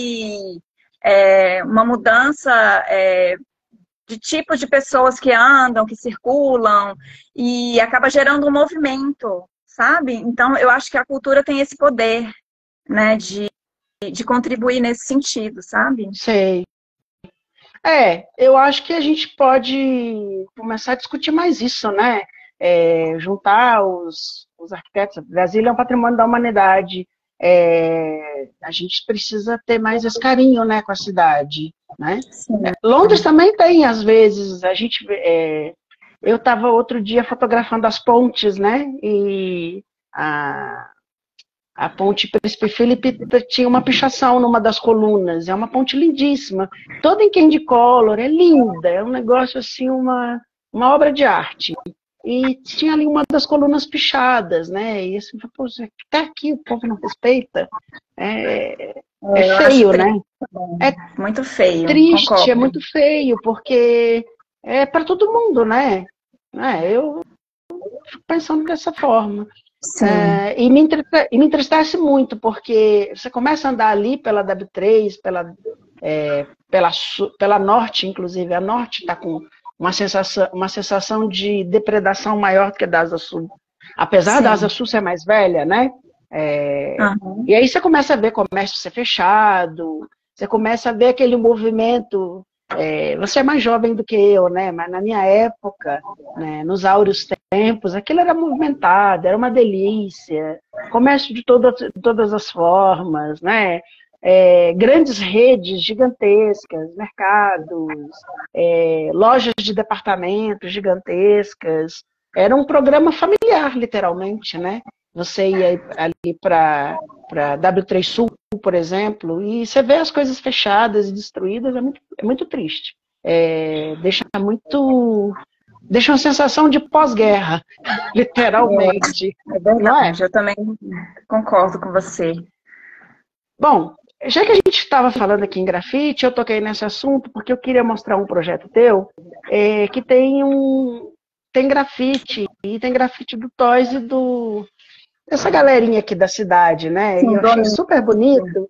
uma mudança de tipos de pessoas que andam, que circulam, e acaba gerando um movimento, sabe? Então, eu acho que a cultura tem esse poder, né, de contribuir nesse sentido, sabe? Sei. Eu acho que a gente pode começar a discutir mais isso, né? Juntar os arquitetos. Brasília é um patrimônio da humanidade. A gente precisa ter mais esse carinho, né, com a cidade, né? Londres também tem, às vezes, eu estava outro dia fotografando as pontes, né? E a ponte Príncipe Felipe tinha uma pichação numa das colunas, é uma ponte lindíssima, toda em candy color, é linda, é um negócio assim, uma obra de arte. E tinha ali uma das colunas pichadas, né? E assim, pô, até aqui o povo não respeita. É feio, né? Muito feio. Triste, concordo. é muito feio, porque é para todo mundo, né? Eu fico pensando dessa forma. E me entristece muito, porque você começa a andar ali pela W3, pela Norte, inclusive. A Norte está com uma sensação de depredação maior do que a da Asa Sul. Apesar da Asa Sul ser mais velha, né? E aí você começa a ver comércio ser fechado, você começa a ver aquele movimento. Você é mais jovem do que eu, né? Mas na minha época, né, nos áureos tempos, aquilo era movimentado, era uma delícia. Comércio de todas as formas, né? Grandes redes gigantescas, mercados, lojas de departamentos gigantescas. Era um programa familiar, literalmente, né? Você ia ali para W3 Sul, por exemplo, e você vê as coisas fechadas e destruídas, é muito triste. Deixa uma sensação de pós-guerra, literalmente. É verdade, eu também concordo com você. Bom, já que a gente estava falando aqui em grafite, eu toquei nesse assunto porque eu queria mostrar um projeto teu que tem grafite, e tem grafite do Toys e dessa galerinha aqui da cidade, né? Sim, e eu achei super bonito.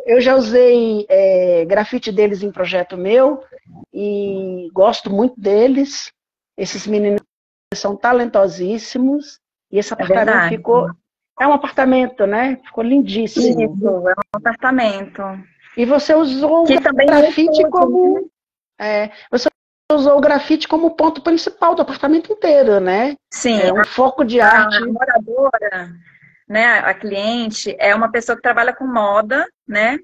Eu já usei grafite deles em projeto meu e gosto muito deles. Esses meninos são talentosíssimos e esse apartamento ficou... É um apartamento, né? Ficou lindíssimo. Isso, é um apartamento. E você usou o grafite como... você usou o grafite como ponto principal do apartamento inteiro, né? Sim. É um foco de arte. A moradora, né, a cliente, é uma pessoa que trabalha com moda, né?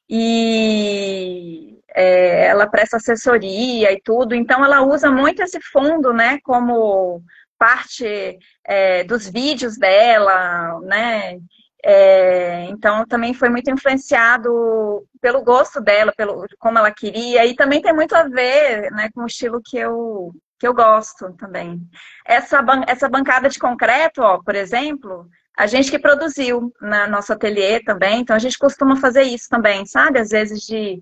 E ela presta assessoria e tudo, então ela usa muito esse fundo, né, como parte dos vídeos dela, né? Então também foi muito influenciado pelo gosto dela, pelo como ela queria, e também tem muito a ver, né, com o estilo que eu gosto também. Essa bancada de concreto, ó, por exemplo, a gente que produziu na nosso ateliê também, então a gente costuma fazer isso também, sabe? Às vezes de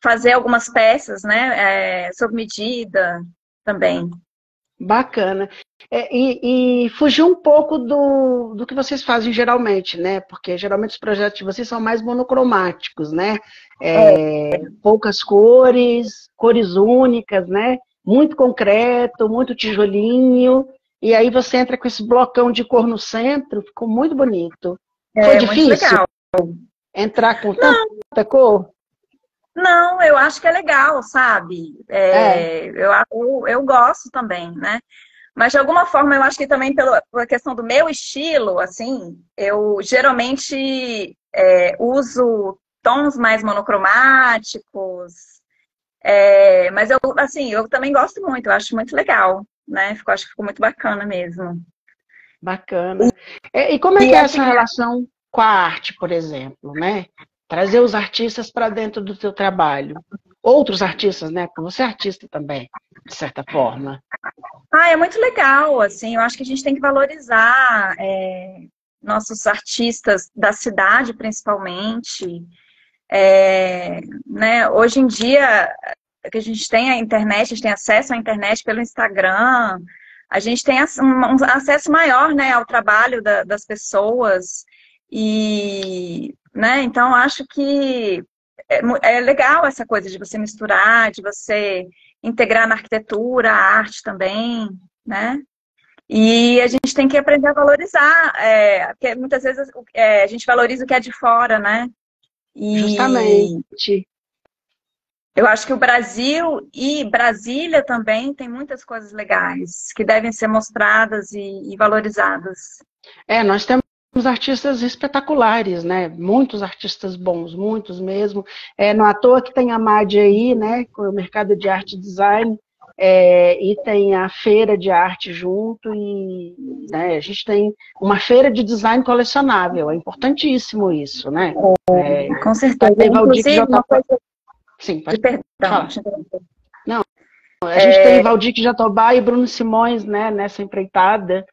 fazer algumas peças, né, sob medida também. Bacana. E fugir um pouco do que vocês fazem geralmente, né? Porque geralmente os projetos de vocês são mais monocromáticos, né? Poucas cores únicas, né? Muito concreto, muito tijolinho. e aí você entra com esse blocão de cor no centro, ficou muito bonito. Foi É difícil muito legal. entrar com tanta cor? Não, eu acho que é legal, sabe? É, Eu gosto também, né? Mas de alguma forma eu acho que também pela questão do meu estilo, assim, eu geralmente uso tons mais monocromáticos, mas eu, assim, eu também gosto muito, eu acho muito legal, né? Acho que ficou muito bacana mesmo. bacana. E como é E que é essa assim, relação com a arte, por exemplo, né? Trazer os artistas para dentro do teu trabalho. Outros artistas, né? Porque você é artista também, de certa forma. é muito legal, assim, eu acho que a gente tem que valorizar nossos artistas da cidade, principalmente. Né? Hoje em dia, que a gente tem a internet, a gente tem acesso à internet pelo Instagram, a gente tem um acesso maior, né, ao trabalho das pessoas, e, né, então acho que é legal essa coisa de você misturar, de você integrar na arquitetura, a arte também, né? E a gente tem que aprender a valorizar, porque muitas vezes a gente valoriza o que é de fora, né? E Justamente. eu acho que o Brasil e Brasília também tem muitas coisas legais que devem ser mostradas e valorizadas. Nós temos artistas espetaculares, né? Muitos artistas bons, muitos mesmo. Não à toa que tem a MAD aí, né? Com o mercado de arte e design, e tem a feira de arte junto, e né, a gente tem uma feira de design colecionável. É importantíssimo isso, né? Com Tá certeza. aí Valdir Inclusive, uma Jatobá. coisa Sim, de pode perdão. falar. Não, a gente tem Valdir Jatobá e Bruno Simões, né, nessa empreitada,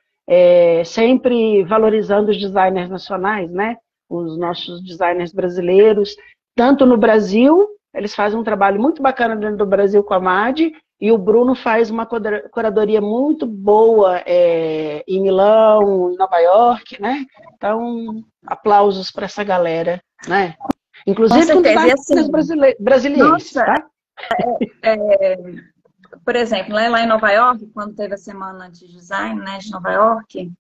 sempre valorizando os designers nacionais, né, os nossos designers brasileiros, tanto no Brasil, eles fazem um trabalho muito bacana dentro do Brasil com a MAD, e o Bruno faz uma curadoria muito boa em Milão, em Nova York, né, então aplausos para essa galera, né, Com inclusive com certeza. E designers assim, brasilienses, nossa, tá? por exemplo, né, lá em Nova York, quando teve a semana de design, né, de Nova York,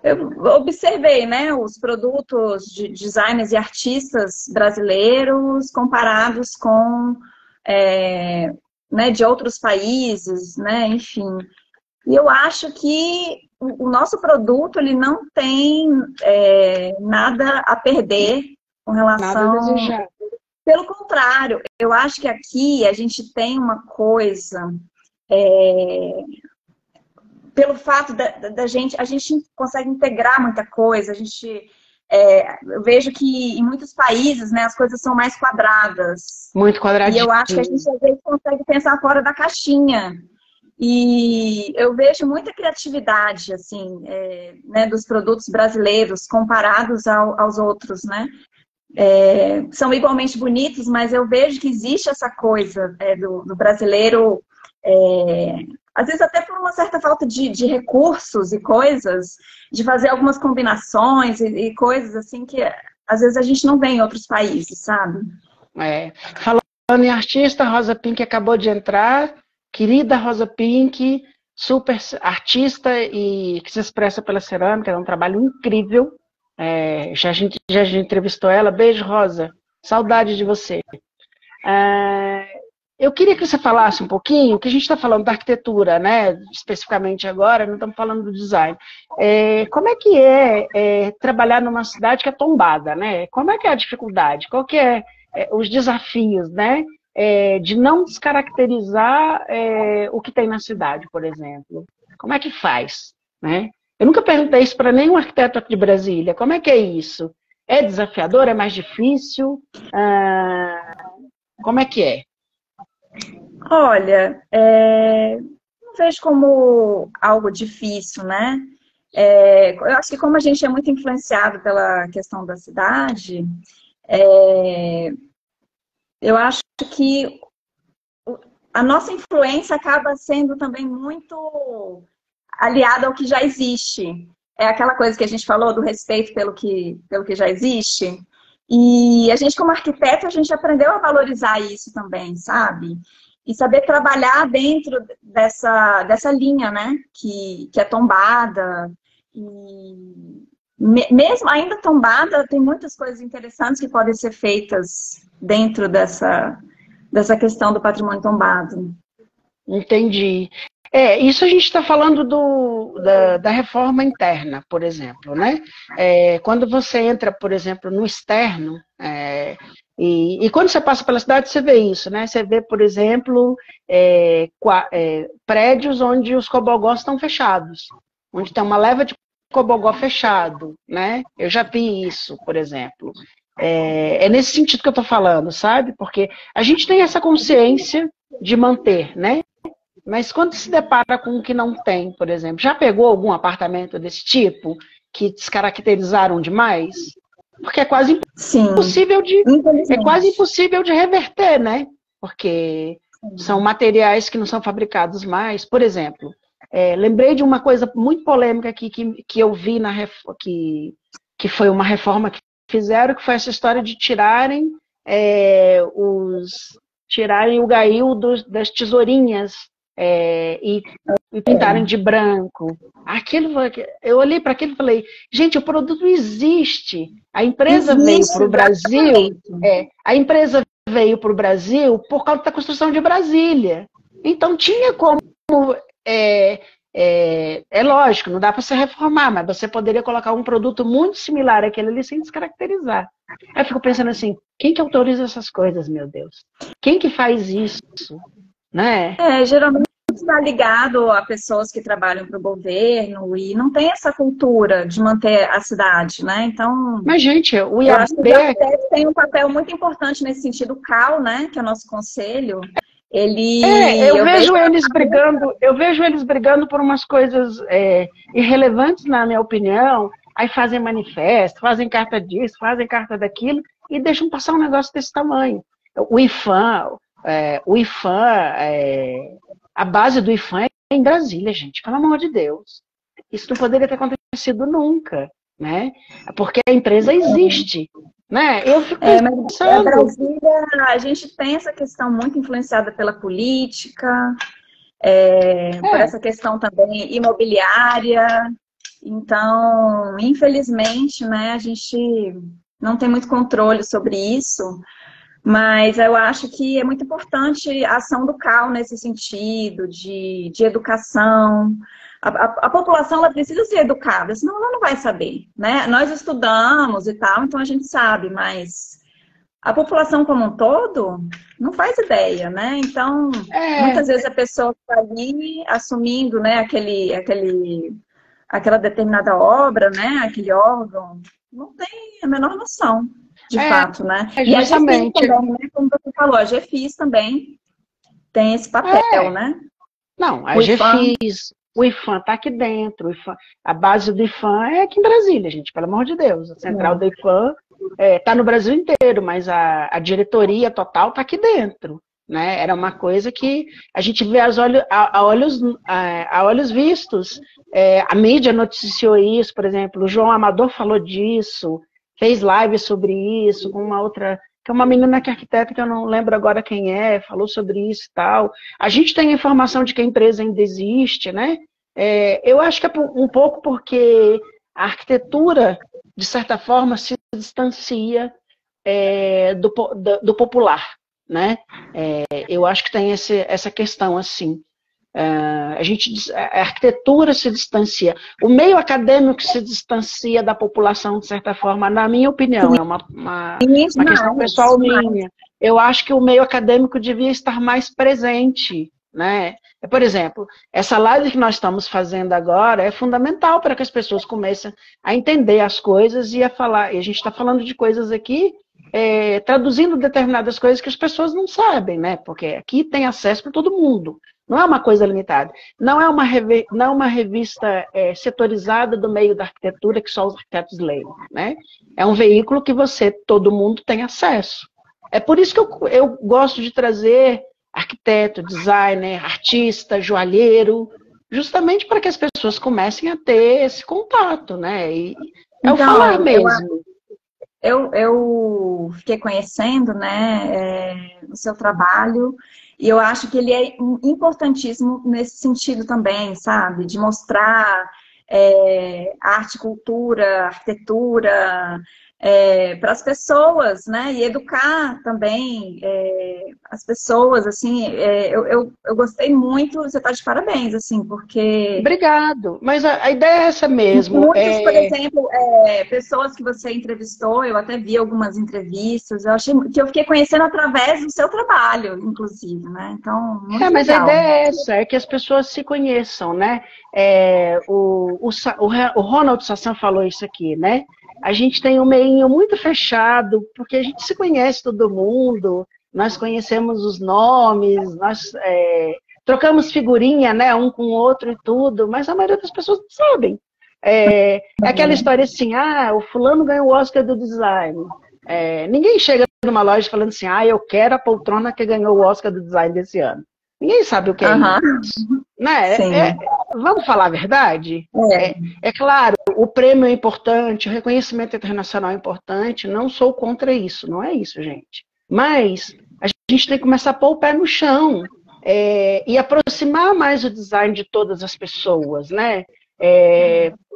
eu observei, né, os produtos de designers e artistas brasileiros comparados com, né, de outros países, né, enfim. E eu acho que o nosso produto ele não tem nada a perder com Nada a relação. desejar. Pelo contrário, eu acho que aqui a gente tem uma coisa. é, Pelo fato da gente, a gente consegue integrar muita coisa, eu vejo que em muitos países, né, as coisas são mais quadradas. Muito E quadradinho. eu acho que a gente às vezes consegue pensar fora da caixinha. E eu vejo muita criatividade, assim, né, dos produtos brasileiros comparados aos outros, né? São igualmente bonitos, mas eu vejo que existe essa coisa do brasileiro, às vezes até por uma certa falta de recursos e coisas, de fazer algumas combinações e coisas assim que às vezes a gente não vê em outros países, sabe? Falando em artista, a Rosa Pink acabou de entrar. Querida Rosa Pink, super artista e que se expressa pela cerâmica, é um trabalho incrível. A gente já entrevistou ela. Beijo, Rosa. Saudade de você. Eu queria que você falasse um pouquinho, que a gente está falando da arquitetura, né? Especificamente agora, não estamos falando do design. Como é que é trabalhar numa cidade que é tombada, né? Como é que é a dificuldade? Qual que é os desafios, né? De não descaracterizar o que tem na cidade, por exemplo. Como é que faz, né? Eu nunca perguntei isso para nenhum arquiteto aqui de Brasília. Como é que é isso? É desafiador? É mais difícil? Como é que é? Olha, não vejo como algo difícil, né? Eu acho que como a gente é muito influenciado pela questão da cidade, eu acho que a nossa influência acaba sendo também muito aliada ao que já existe. É aquela coisa que a gente falou do respeito pelo que já existe. E a gente, como arquiteto, a gente aprendeu a valorizar isso também, sabe? e saber trabalhar dentro dessa linha, né? Que é tombada. E mesmo ainda tombada, tem muitas coisas interessantes que podem ser feitas dentro dessa questão do patrimônio tombado. Entendi. Isso a gente está falando da reforma interna, por exemplo, né? Quando você entra, por exemplo, no externo, e quando você passa pela cidade, você vê isso, né? Você vê, por exemplo, prédios onde os cobogós estão fechados, onde tem uma leva de cobogó fechado, né? Eu já vi isso, por exemplo. É nesse sentido que eu estou falando, sabe? Porque a gente tem essa consciência de manter, né? Mas quando se depara com o que não tem, por exemplo, já pegou algum apartamento desse tipo que descaracterizaram demais? Porque é quase impossível de reverter, né? Porque são materiais que não são fabricados mais. Por exemplo, lembrei de uma coisa muito polêmica aqui que eu vi que foi uma reforma que fizeram, que foi essa história de tirarem o gail das tesourinhas e pintarem de branco. Eu olhei para aquilo e falei, gente, o produto existe. A empresa veio para o Brasil. A empresa veio para o Brasil por causa da construção de Brasília. Então tinha como. É lógico, não dá para você reformar, mas você poderia colocar um produto muito similar àquele ali sem descaracterizar. Aí eu fico pensando assim, quem que autoriza essas coisas, meu Deus? Quem que faz isso? Né? Geralmente está ligado a pessoas que trabalham para o governo e não tem essa cultura de manter a cidade, né? Então, mas, gente, o IAB... eu acho que o IAB tem um papel muito importante nesse sentido. O CAL, né, que é o nosso conselho, eu vejo eles brigando por umas coisas irrelevantes, na minha opinião. Aí fazem manifesto, fazem carta disso, fazem carta daquilo e deixam passar um negócio desse tamanho. O IFAM, a base do IFAM é em Brasília, gente, pelo amor de Deus. Isso não poderia ter acontecido nunca, né? Porque a empresa existe, né? Eu fico pensando... Brasília, a gente tem essa questão muito influenciada pela política, por essa questão também imobiliária. Então, infelizmente, né, a gente não tem muito controle sobre isso. Mas eu acho que é muito importante a ação do CAL nesse sentido, de educação. A população ela precisa ser educada, senão ela não vai saber, né? Nós estudamos e tal, então a gente sabe, mas a população como um todo não faz ideia, né? Então, muitas vezes a pessoa está ali assumindo, né, aquela determinada obra, né, aquele órgão, não tem a menor noção. De fato, né? E a GFIS também, né? Como você falou, a GFIS também tem esse papel, né? Não, a GFIS, o IFAM está aqui dentro. A base do IFAM é aqui em Brasília, gente, pelo amor de Deus. A central do IFAM está no Brasil inteiro, mas a diretoria total está aqui dentro. Né? Era uma coisa que a gente vê a olhos vistos. A mídia noticiou isso, por exemplo, o João Amador falou disso, fez live sobre isso, com uma outra, que é uma menina que é arquiteta, que eu não lembro agora quem falou sobre isso e tal. A gente tem a informação de que a empresa ainda existe, né? Eu acho que é um pouco porque a arquitetura, de certa forma, se distancia do popular, né? Eu acho que tem essa questão, assim. A arquitetura se distancia, o meio acadêmico se distancia da população, de certa forma, na minha opinião, é uma questão pessoal minha. Eu acho que o meio acadêmico devia estar mais presente, né? Por exemplo, essa live que nós estamos fazendo agora é fundamental para que as pessoas comecem a entender as coisas e a falar, e a gente está falando de coisas aqui, traduzindo determinadas coisas que as pessoas não sabem, né? Porque aqui tem acesso para todo mundo. Não é uma coisa limitada. Não é uma revista setorizada do meio da arquitetura que só os arquitetos leem, né? É um veículo que todo mundo tem acesso. É por isso que eu gosto de trazer arquiteto, designer, artista, joalheiro, justamente para que as pessoas comecem a ter esse contato, né? E o falar mesmo. Eu fiquei conhecendo, né, o seu trabalho. E eu acho que ele é importantíssimo nesse sentido também, sabe? De mostrar arte, cultura, arquitetura para as pessoas, né? E educar também as pessoas, assim. Eu gostei muito, você está de parabéns, assim, porque... Obrigado, mas a ideia é essa mesmo. Muitos, por exemplo, pessoas que você entrevistou, eu até vi algumas entrevistas, eu achei que eu fiquei conhecendo através do seu trabalho, inclusive, né? Então, muito Mas legal. a ideia é essa, é que as pessoas se conheçam, né? O Ronald Sassan falou isso aqui, né? A gente tem um meinho muito fechado, porque a gente se conhece todo mundo, nós conhecemos os nomes, nós trocamos figurinha, né, um com o outro e tudo, mas a maioria das pessoas não sabem. É aquela história assim, o fulano ganhou o Oscar do design. Ninguém chega numa loja falando assim, eu quero a poltrona que ganhou o Oscar do design desse ano. Ninguém sabe o que é isso. Né? Vamos falar a verdade? É claro, o prêmio é importante, o reconhecimento internacional é importante, não sou contra isso, não é isso, gente. Mas a gente tem que começar a pôr o pé no chão e aproximar mais o design de todas as pessoas, né?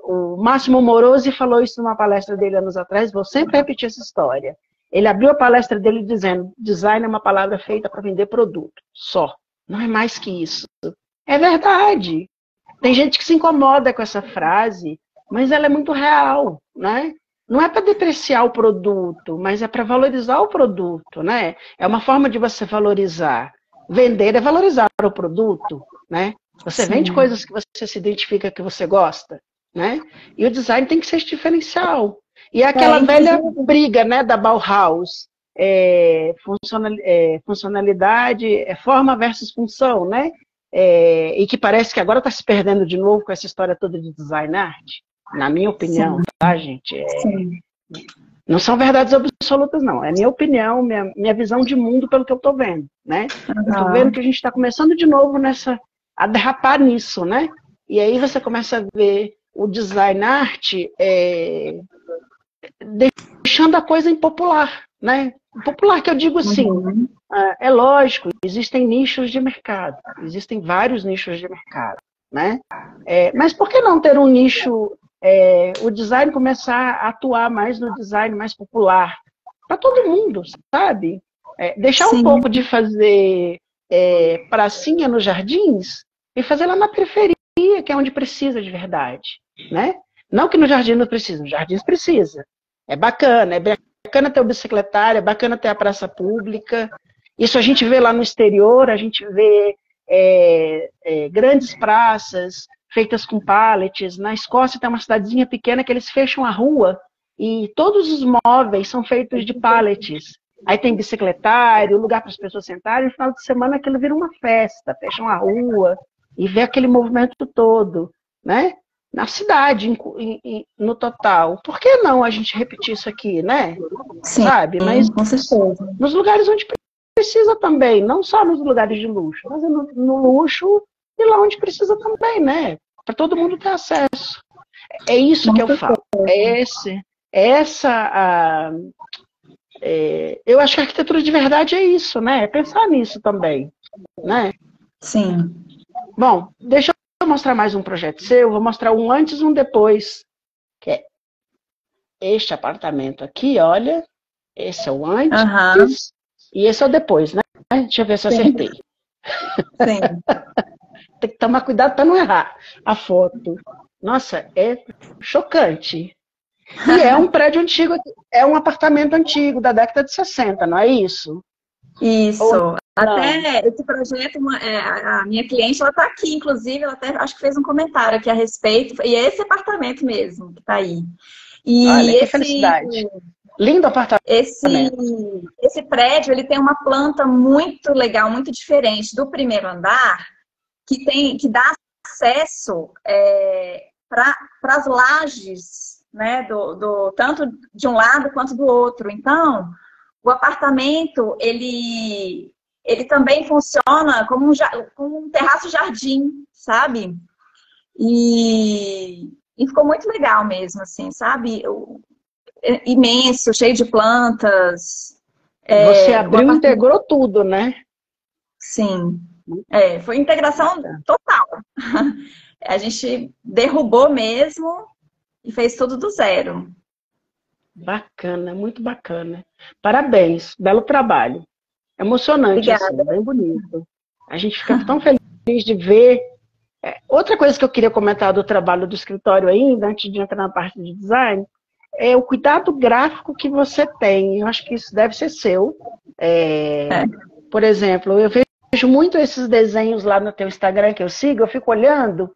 O Máximo Morosi falou isso numa palestra dele anos atrás, vou sempre repetir essa história. Ele abriu a palestra dele dizendo, design é uma palavra feita para vender produto, só. Não é mais que isso. É verdade. Tem gente que se incomoda com essa frase, mas ela é muito real, né? Não é para depreciar o produto, mas é para valorizar o produto, né? É uma forma de você valorizar. Vender é valorizar o produto, né? Você vende coisas que você se identifica que você gosta, né? E o design tem que ser esse diferencial. E é aquela velha briga, né, da Bauhaus. Funcionalidade, forma versus função, né? E que parece que agora está se perdendo de novo com essa história toda de design art, na minha opinião, tá, gente? Não são verdades absolutas, não. É minha opinião, minha visão de mundo pelo que eu estou vendo, né? Eu estou vendo que a gente está começando de novo a derrapar nisso, né? E aí você começa a ver o design art deixando a coisa impopular, né? Popular que eu digo assim, é lógico, existem nichos de mercado, existem vários nichos de mercado, né? Mas por que não ter um nicho, o design começar a atuar mais no design mais popular, para todo mundo, sabe? Deixar um pouco de fazer pracinha nos jardins e fazer lá na periferia, que é onde precisa de verdade, né? Não que no jardim não precisa, nos jardins precisa. É bacana ter o bicicletário, é bacana ter a praça pública. Isso a gente vê lá no exterior, a gente vê grandes praças feitas com pallets. Na Escócia tem uma cidadezinha pequena que eles fecham a rua e todos os móveis são feitos de pallets. Aí tem bicicletário, lugar para as pessoas sentarem, no final de semana aquilo vira uma festa, fecham a rua e vê aquele movimento todo, né? Na cidade, no total. Por que não a gente repetir isso aqui, né? Sim, sabe? Mas com certeza. nos lugares onde precisa também, não só nos lugares de luxo, mas no luxo e lá onde precisa também, né? Para todo mundo ter acesso. É isso que eu falo. Eu acho que a arquitetura de verdade é isso, né? É pensar nisso também, né? Sim. Bom, deixa eu mostrar mais um projeto seu, vou mostrar um antes e um depois, que é este apartamento aqui, olha, esse é o antes e esse é o depois, né? Deixa eu ver se eu acertei. Sim. Tem que tomar cuidado para não errar a foto. Nossa, é chocante. E é um prédio antigo, é um apartamento antigo da década de 60, não é isso? Isso. Até esse projeto, a minha cliente, ela está aqui, inclusive, ela até acho que fez um comentário aqui a respeito, e é esse apartamento mesmo que está aí. E olha, que felicidade. Lindo apartamento. Esse prédio, ele tem uma planta muito legal, muito diferente do primeiro andar, que dá acesso para as lajes, né, tanto de um lado quanto do outro. Então, o apartamento, ele também funciona como um terraço-jardim, sabe? E ficou muito legal mesmo, assim, sabe? Imenso, cheio de plantas. Você abriu e integrou tudo, né? Sim. Foi integração total. A gente derrubou mesmo e fez tudo do zero. Bacana, muito bacana. Parabéns, belo trabalho. Emocionante, Obrigada. assim, bem bonito. A gente fica tão feliz de ver. Outra coisa que eu queria comentar do trabalho do escritório ainda, antes de entrar na parte de design, é o cuidado gráfico que você tem. Eu acho que isso deve ser seu. Por exemplo, eu vejo muito esses desenhos lá no teu Instagram que eu sigo, eu fico olhando,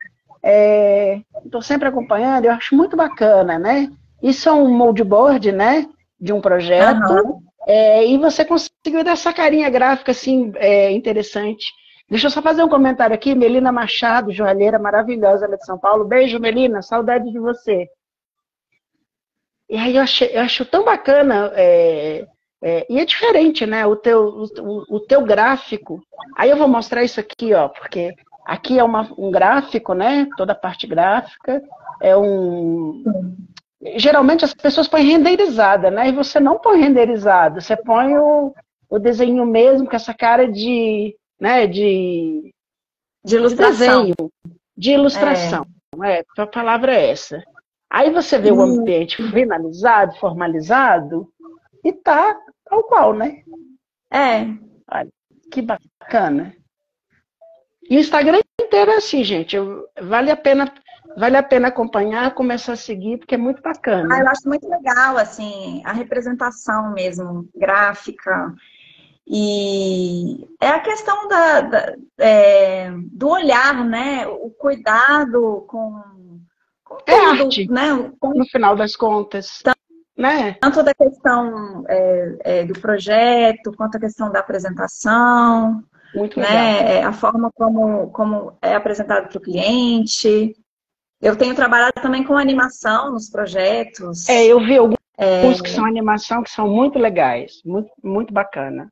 estou sempre acompanhando, eu acho muito bacana, né? Isso é um moldboard, né? De um projeto, e você conseguiu dar essa carinha gráfica assim, interessante. Deixa eu só fazer um comentário aqui, Melina Machado, joalheira maravilhosa lá de São Paulo. Beijo, Melina, saudade de você. E aí eu acho tão bacana, e é diferente, né? O teu gráfico. Aí eu vou mostrar isso aqui, ó, porque aqui é um gráfico, né? Toda a parte gráfica. Geralmente as pessoas põem renderizada, né? E você não põe renderizado, você põe o desenho mesmo, com essa cara de ilustração. De ilustração. A palavra é essa. Aí você vê o ambiente finalizado, formalizado, e tá tal qual, né? Olha, que bacana. E o Instagram inteiro é assim, gente. Vale a pena acompanhar, começar a seguir, porque é muito bacana. Eu acho muito legal, assim, a representação mesmo, gráfica. E é a questão do olhar, né? O cuidado com tudo, arte, né? No final das contas. Né? Tanto da questão do projeto, quanto a questão da apresentação. Muito né? legal. A forma como é apresentado para o cliente. Eu tenho trabalhado também com animação nos projetos. Eu vi alguns que são animação, que são muito legais, muito, muito bacana.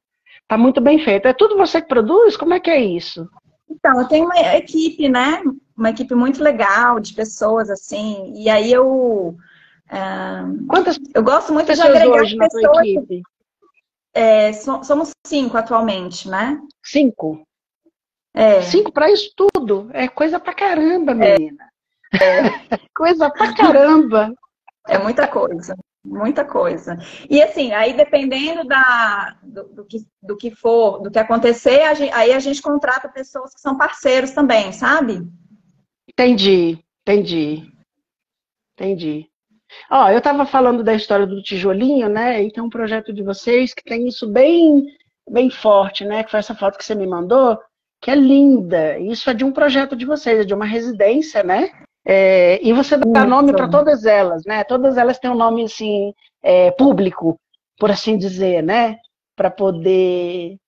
Tá muito bem feito. É tudo você que produz? Como é que é isso? Então, eu tenho uma equipe, né? Uma equipe muito legal de pessoas, assim. E aí eu gosto muito de agregar hoje na pessoas. tua equipe? Somos 5 atualmente, né? 5? 5 para isso tudo. É coisa pra caramba, menina. Coisa pra caramba. É muita coisa. Muita coisa. E assim, aí dependendo do que for, do que acontecer, aí a gente contrata pessoas que são parceiros também, sabe? Entendi. Ó, eu estava falando da história do tijolinho, né? E tem um projeto de vocês que tem isso bem, bem forte, né? Que foi essa foto que você me mandou, que é linda. Isso é de um projeto de vocês, é de uma residência, né? E você dá nome para todas elas, né? Todas elas têm um nome assim, público, por assim dizer, né? Para poder.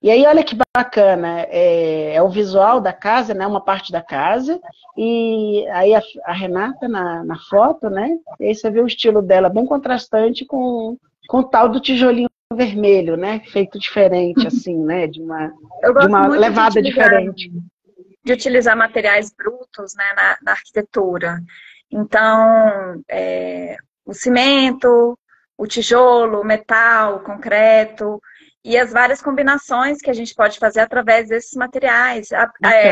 E aí, olha que bacana, é o visual da casa, né? Uma parte da casa, e aí a Renata na foto, né? E aí você vê o estilo dela bem contrastante com o tal do tijolinho vermelho, né? Feito diferente, assim, né? De uma levada diferente. De utilizar materiais brutos, né, na arquitetura. Então, o cimento, o tijolo, o metal, o concreto, e as várias combinações que a gente pode fazer através desses materiais,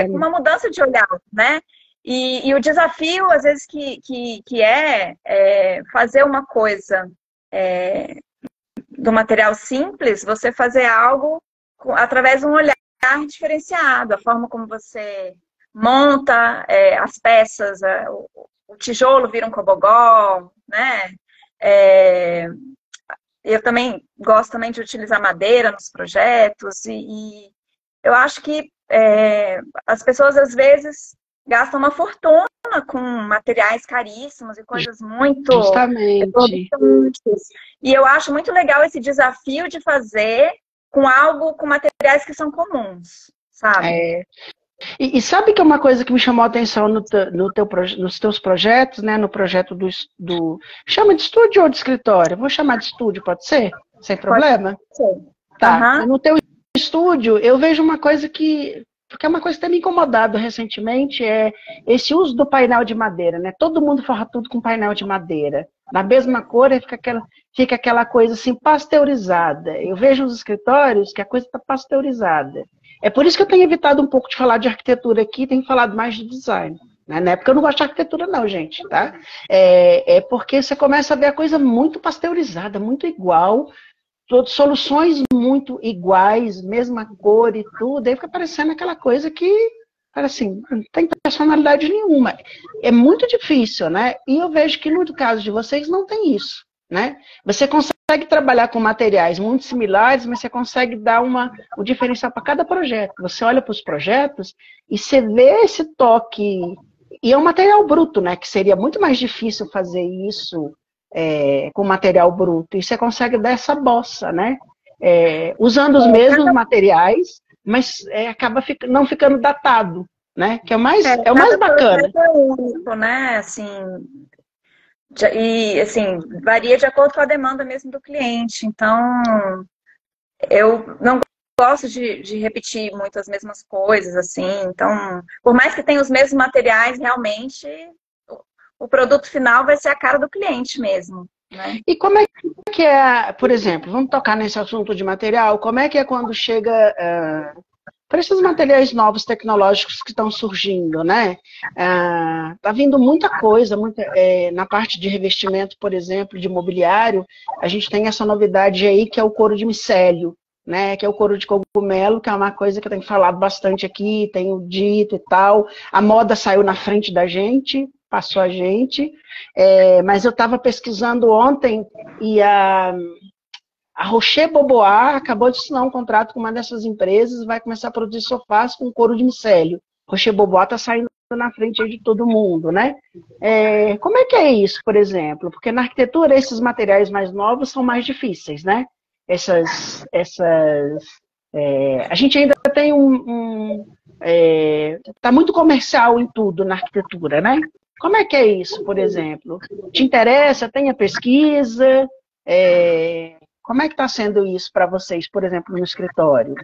com uma mudança de olhar, né? E o desafio, às vezes, que é fazer uma coisa do material simples, você fazer algo através de um olhar diferenciado, a forma como você monta as peças, o tijolo vira um cobogó, né? Eu também gosto também de utilizar madeira nos projetos e eu acho que as pessoas às vezes gastam uma fortuna com materiais caríssimos e coisas muito exorbitantes. E eu acho muito legal esse desafio de fazer com materiais que são comuns, sabe? E sabe que é uma coisa que me chamou a atenção nos teus projetos, né? No projeto do... Chama de estúdio ou de escritório? Vou chamar de estúdio, pode ser? Sem problema? Pode ser. Tá. No teu estúdio, eu vejo uma coisa porque é uma coisa que tem me incomodado recentemente, é esse uso do painel de madeira, né? Todo mundo forra tudo com painel de madeira. Na mesma cor, fica aquela coisa assim, pasteurizada. Eu vejo nos escritórios que a coisa está pasteurizada. É por isso que eu tenho evitado um pouco de falar de arquitetura aqui, tenho falado mais de design. Né? Não é porque eu não gosto de arquitetura não, gente, tá? É porque você começa a ver a coisa muito pasteurizada, muito igual, soluções muito iguais, mesma cor e tudo, aí fica parecendo aquela coisa que, assim, não tem personalidade nenhuma. É muito difícil, né? E eu vejo que no caso de vocês não tem isso, né? Você consegue trabalhar com materiais muito similares, mas você consegue dar o diferencial para cada projeto. Você olha para os projetos e você vê esse toque. E é um material bruto, né? Que seria muito mais difícil fazer isso com material bruto. E você consegue dar essa bossa, né? Usando os mesmos materiais, mas acaba não ficando datado, né? Que é o mais bacana. É único, né? Assim, e assim, varia de acordo com a demanda mesmo do cliente. Então, eu não gosto de repetir muito as mesmas coisas, assim. Então, por mais que tenha os mesmos materiais, realmente o produto final vai ser a cara do cliente mesmo, né? E como é que é, por exemplo, vamos tocar nesse assunto de material, como é que é quando chega para esses materiais novos tecnológicos que estão surgindo, né? Tá vindo muita coisa, na parte de revestimento, por exemplo, de mobiliário, a gente tem essa novidade aí que é o couro de micélio, né, que é o couro de cogumelo, que é uma coisa que eu tenho falado bastante aqui, tenho dito e tal. A moda saiu na frente da gente, passou a gente, mas eu estava pesquisando ontem e a Rocher Bobois acabou de assinar um contrato com uma dessas empresas, vai começar a produzir sofás com couro de micélio. Rocher Bobois está saindo na frente de todo mundo, né? Como é que é isso, por exemplo? Porque na arquitetura esses materiais mais novos são mais difíceis, né? A gente ainda tem tá muito comercial em tudo na arquitetura, né? Como é que é isso, por exemplo? Te interessa? Tem a pesquisa? Como é que está sendo isso para vocês, por exemplo, no escritório?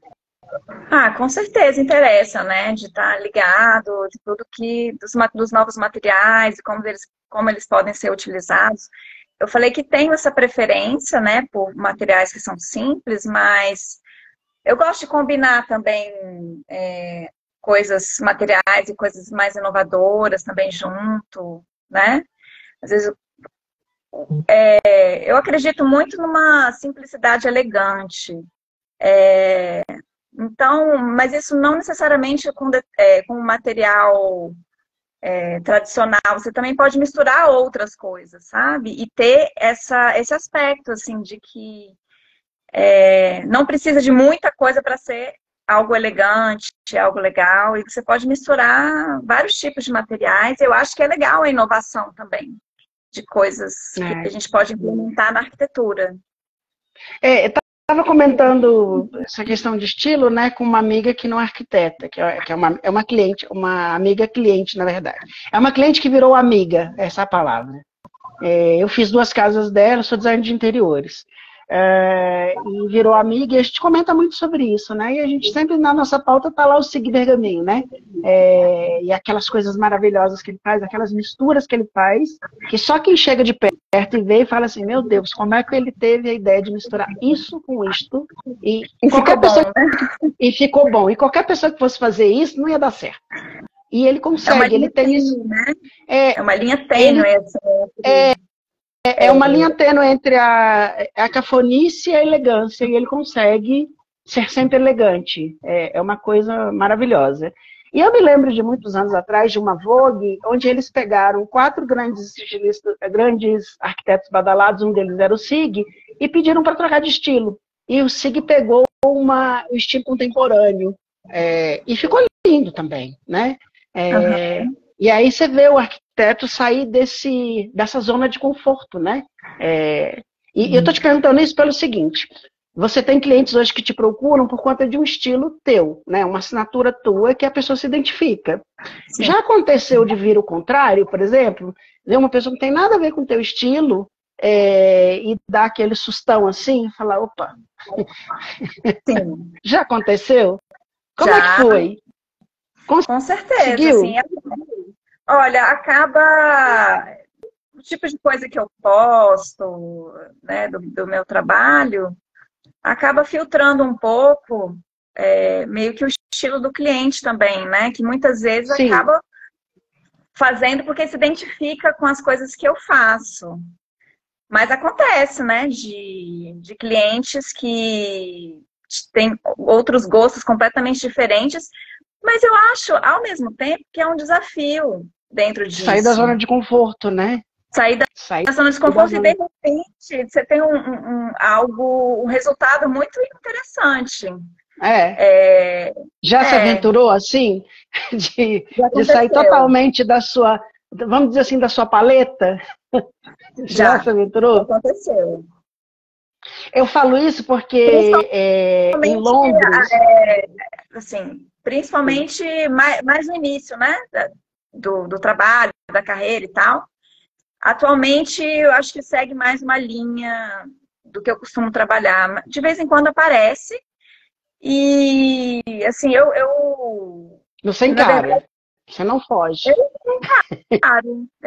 Com certeza interessa, né? De estar ligado, de tudo dos novos materiais e como eles podem ser utilizados. Eu falei que tenho essa preferência, né, por materiais que são simples, mas eu gosto de combinar também materiais e coisas mais inovadoras também junto, né? Às vezes eu acredito muito numa simplicidade elegante. Então, mas isso não necessariamente com material tradicional, você também pode misturar outras coisas, sabe? E ter esse aspecto, assim, de que não precisa de muita coisa para ser algo elegante, algo legal, e você pode misturar vários tipos de materiais. Eu acho que é legal a inovação também, de coisas que a gente pode implementar na arquitetura. Eu estava comentando essa questão de estilo, né, com uma amiga que não é arquiteta, que é uma cliente, uma amiga cliente, na verdade. É uma cliente que virou amiga, essa é a palavra. Eu fiz 2 casas dela, sou designer de interiores. E virou amiga, e a gente comenta muito sobre isso, né? E a gente sempre, na nossa pauta, tá lá o Sig Bergamin, né? E aquelas coisas maravilhosas que ele faz, aquelas misturas que ele faz, que só quem chega de perto e vê e fala assim, meu Deus, como é que ele teve a ideia de misturar isso com isto? E qualquer pessoa... E ficou bom. E qualquer pessoa que fosse fazer isso, não ia dar certo. E ele consegue, ele tem isso. Né? É uma linha tênue. É uma linha tênue entre a cafonice e a elegância, e ele consegue ser sempre elegante. É uma coisa maravilhosa. E eu me lembro de muitos anos atrás, de uma Vogue, onde eles pegaram 4 grandes estilistas, grandes arquitetos badalados, um deles era o Sig, e pediram para trocar de estilo. E o Sig pegou o estilo contemporâneo, e ficou lindo também, né? E aí você vê o arquiteto sair dessa zona de conforto, né? E eu estou te perguntando isso pelo seguinte, você tem clientes hoje que te procuram por conta de um estilo teu, né? Uma assinatura tua que a pessoa se identifica. Sim. Já aconteceu de vir o contrário, por exemplo, ver uma pessoa que não tem nada a ver com o teu estilo e dar aquele sustão assim, falar, opa. Sim. Já aconteceu? Como é que foi? Com certeza, assim, olha, acaba o tipo de coisa que eu posto, né, do meu trabalho, acaba filtrando um pouco meio que o estilo do cliente também, né? Que muitas vezes Sim. acaba fazendo porque se identifica com as coisas que eu faço. Mas acontece, né? De clientes que têm outros gostos completamente diferentes, mas eu acho, ao mesmo tempo, que é um desafio dentro disso. Sair da zona de conforto, né? Sair da zona de conforto e, de repente, você tem um resultado muito interessante. Já se aventurou assim? De sair totalmente da sua, vamos dizer assim, da sua paleta? Já se aventurou? Aconteceu. Eu falo isso porque em Londres... assim, principalmente mais no início, né? Do trabalho, da carreira e tal. Atualmente, eu acho que segue mais uma linha do que eu costumo trabalhar. De vez em quando aparece. E, assim, Você encara, você não foge. Eu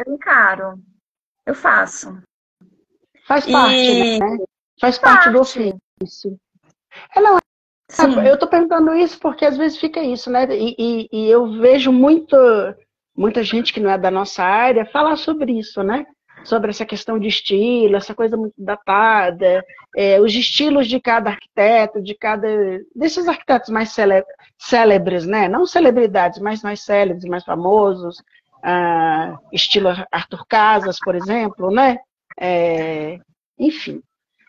encaro. Eu faço. Faz parte, né? Faz parte do ofício. Eu tô perguntando isso porque às vezes fica isso, né? E eu vejo muita gente que não é da nossa área falar sobre isso, né? Sobre essa questão de estilo, essa coisa muito datada, os estilos de cada arquiteto, desses arquitetos mais célebres, né? Não celebridades, mas mais célebres, mais famosos, estilo Arthur Casas, por exemplo, né? Enfim.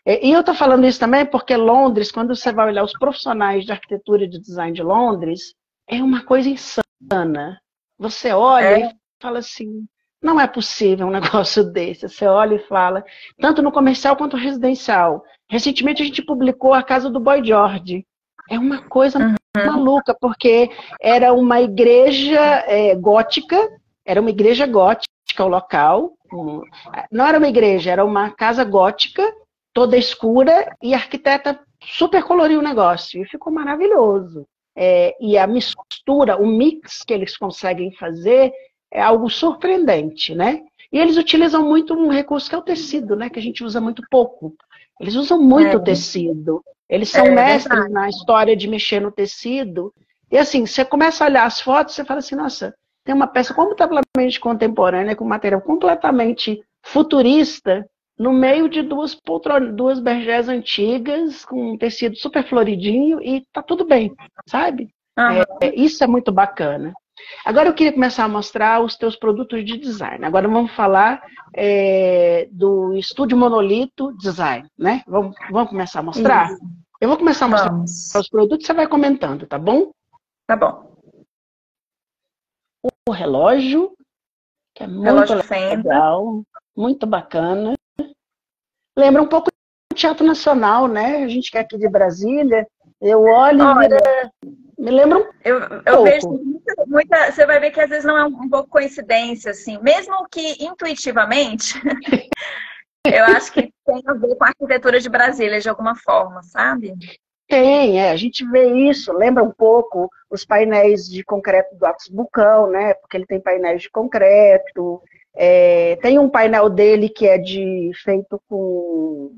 E eu estou falando isso também porque Londres, quando você vai olhar os profissionais de arquitetura e de design de Londres, é uma coisa insana. Você olha e fala assim, não é possível um negócio desse. Você olha e fala, tanto no comercial quanto no residencial. Recentemente a gente publicou a casa do Boy George. É uma coisa maluca, porque era uma igreja gótica, o local. Não era uma igreja, era uma casa gótica, toda escura, e a arquiteta super coloriu o negócio. E ficou maravilhoso. E a mistura, o mix que eles conseguem fazer é algo surpreendente, né? E eles utilizam muito um recurso que é o tecido, né? Que a gente usa muito pouco. Eles usam muito o tecido. Eles são mestres na história de mexer no tecido. E assim, você começa a olhar as fotos, você fala assim, nossa, tem uma peça completamente contemporânea, com material completamente futurista, no meio de duas bergés antigas, com um tecido super floridinho, e tá tudo bem, sabe? Isso é muito bacana. Agora eu queria começar a mostrar os teus produtos de design. Agora vamos falar do Estúdio Monolito Design, né? Vamos começar a mostrar? Isso. Eu vou começar a mostrar os produtos, você vai comentando, tá bom? Tá bom. O relógio, que é muito legal, muito bacana. Lembra um pouco do Teatro Nacional, né? A gente que é aqui de Brasília, eu olho e me lembra um eu vejo muita. Você vai ver que às vezes não é um pouco coincidência, assim. Mesmo que intuitivamente, eu acho que tem a ver com a arquitetura de Brasília, de alguma forma, sabe? Tem, a gente vê isso, lembra um pouco os painéis de concreto do Atos Bulcão, né? Porque ele tem painéis de concreto. Tem um painel dele que é feito com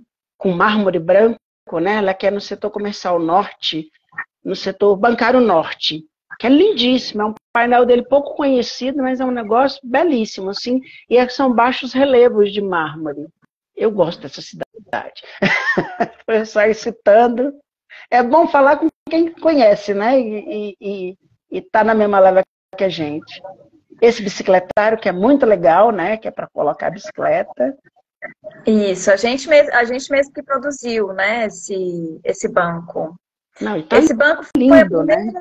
mármore branco, né? Ela que é no setor comercial norte, no setor bancário norte, que é lindíssimo, é um painel dele pouco conhecido, mas é um negócio belíssimo, assim, e são baixos relevos de mármore. Eu gosto dessa cidade. Foi só citando. É bom falar com quem conhece, né? E tá na mesma leva que a gente. Esse bicicletário, que é muito legal, né? Que é para colocar a bicicleta. Isso, a gente mesmo que produziu, né? Esse banco. Não, tá esse banco lindo, foi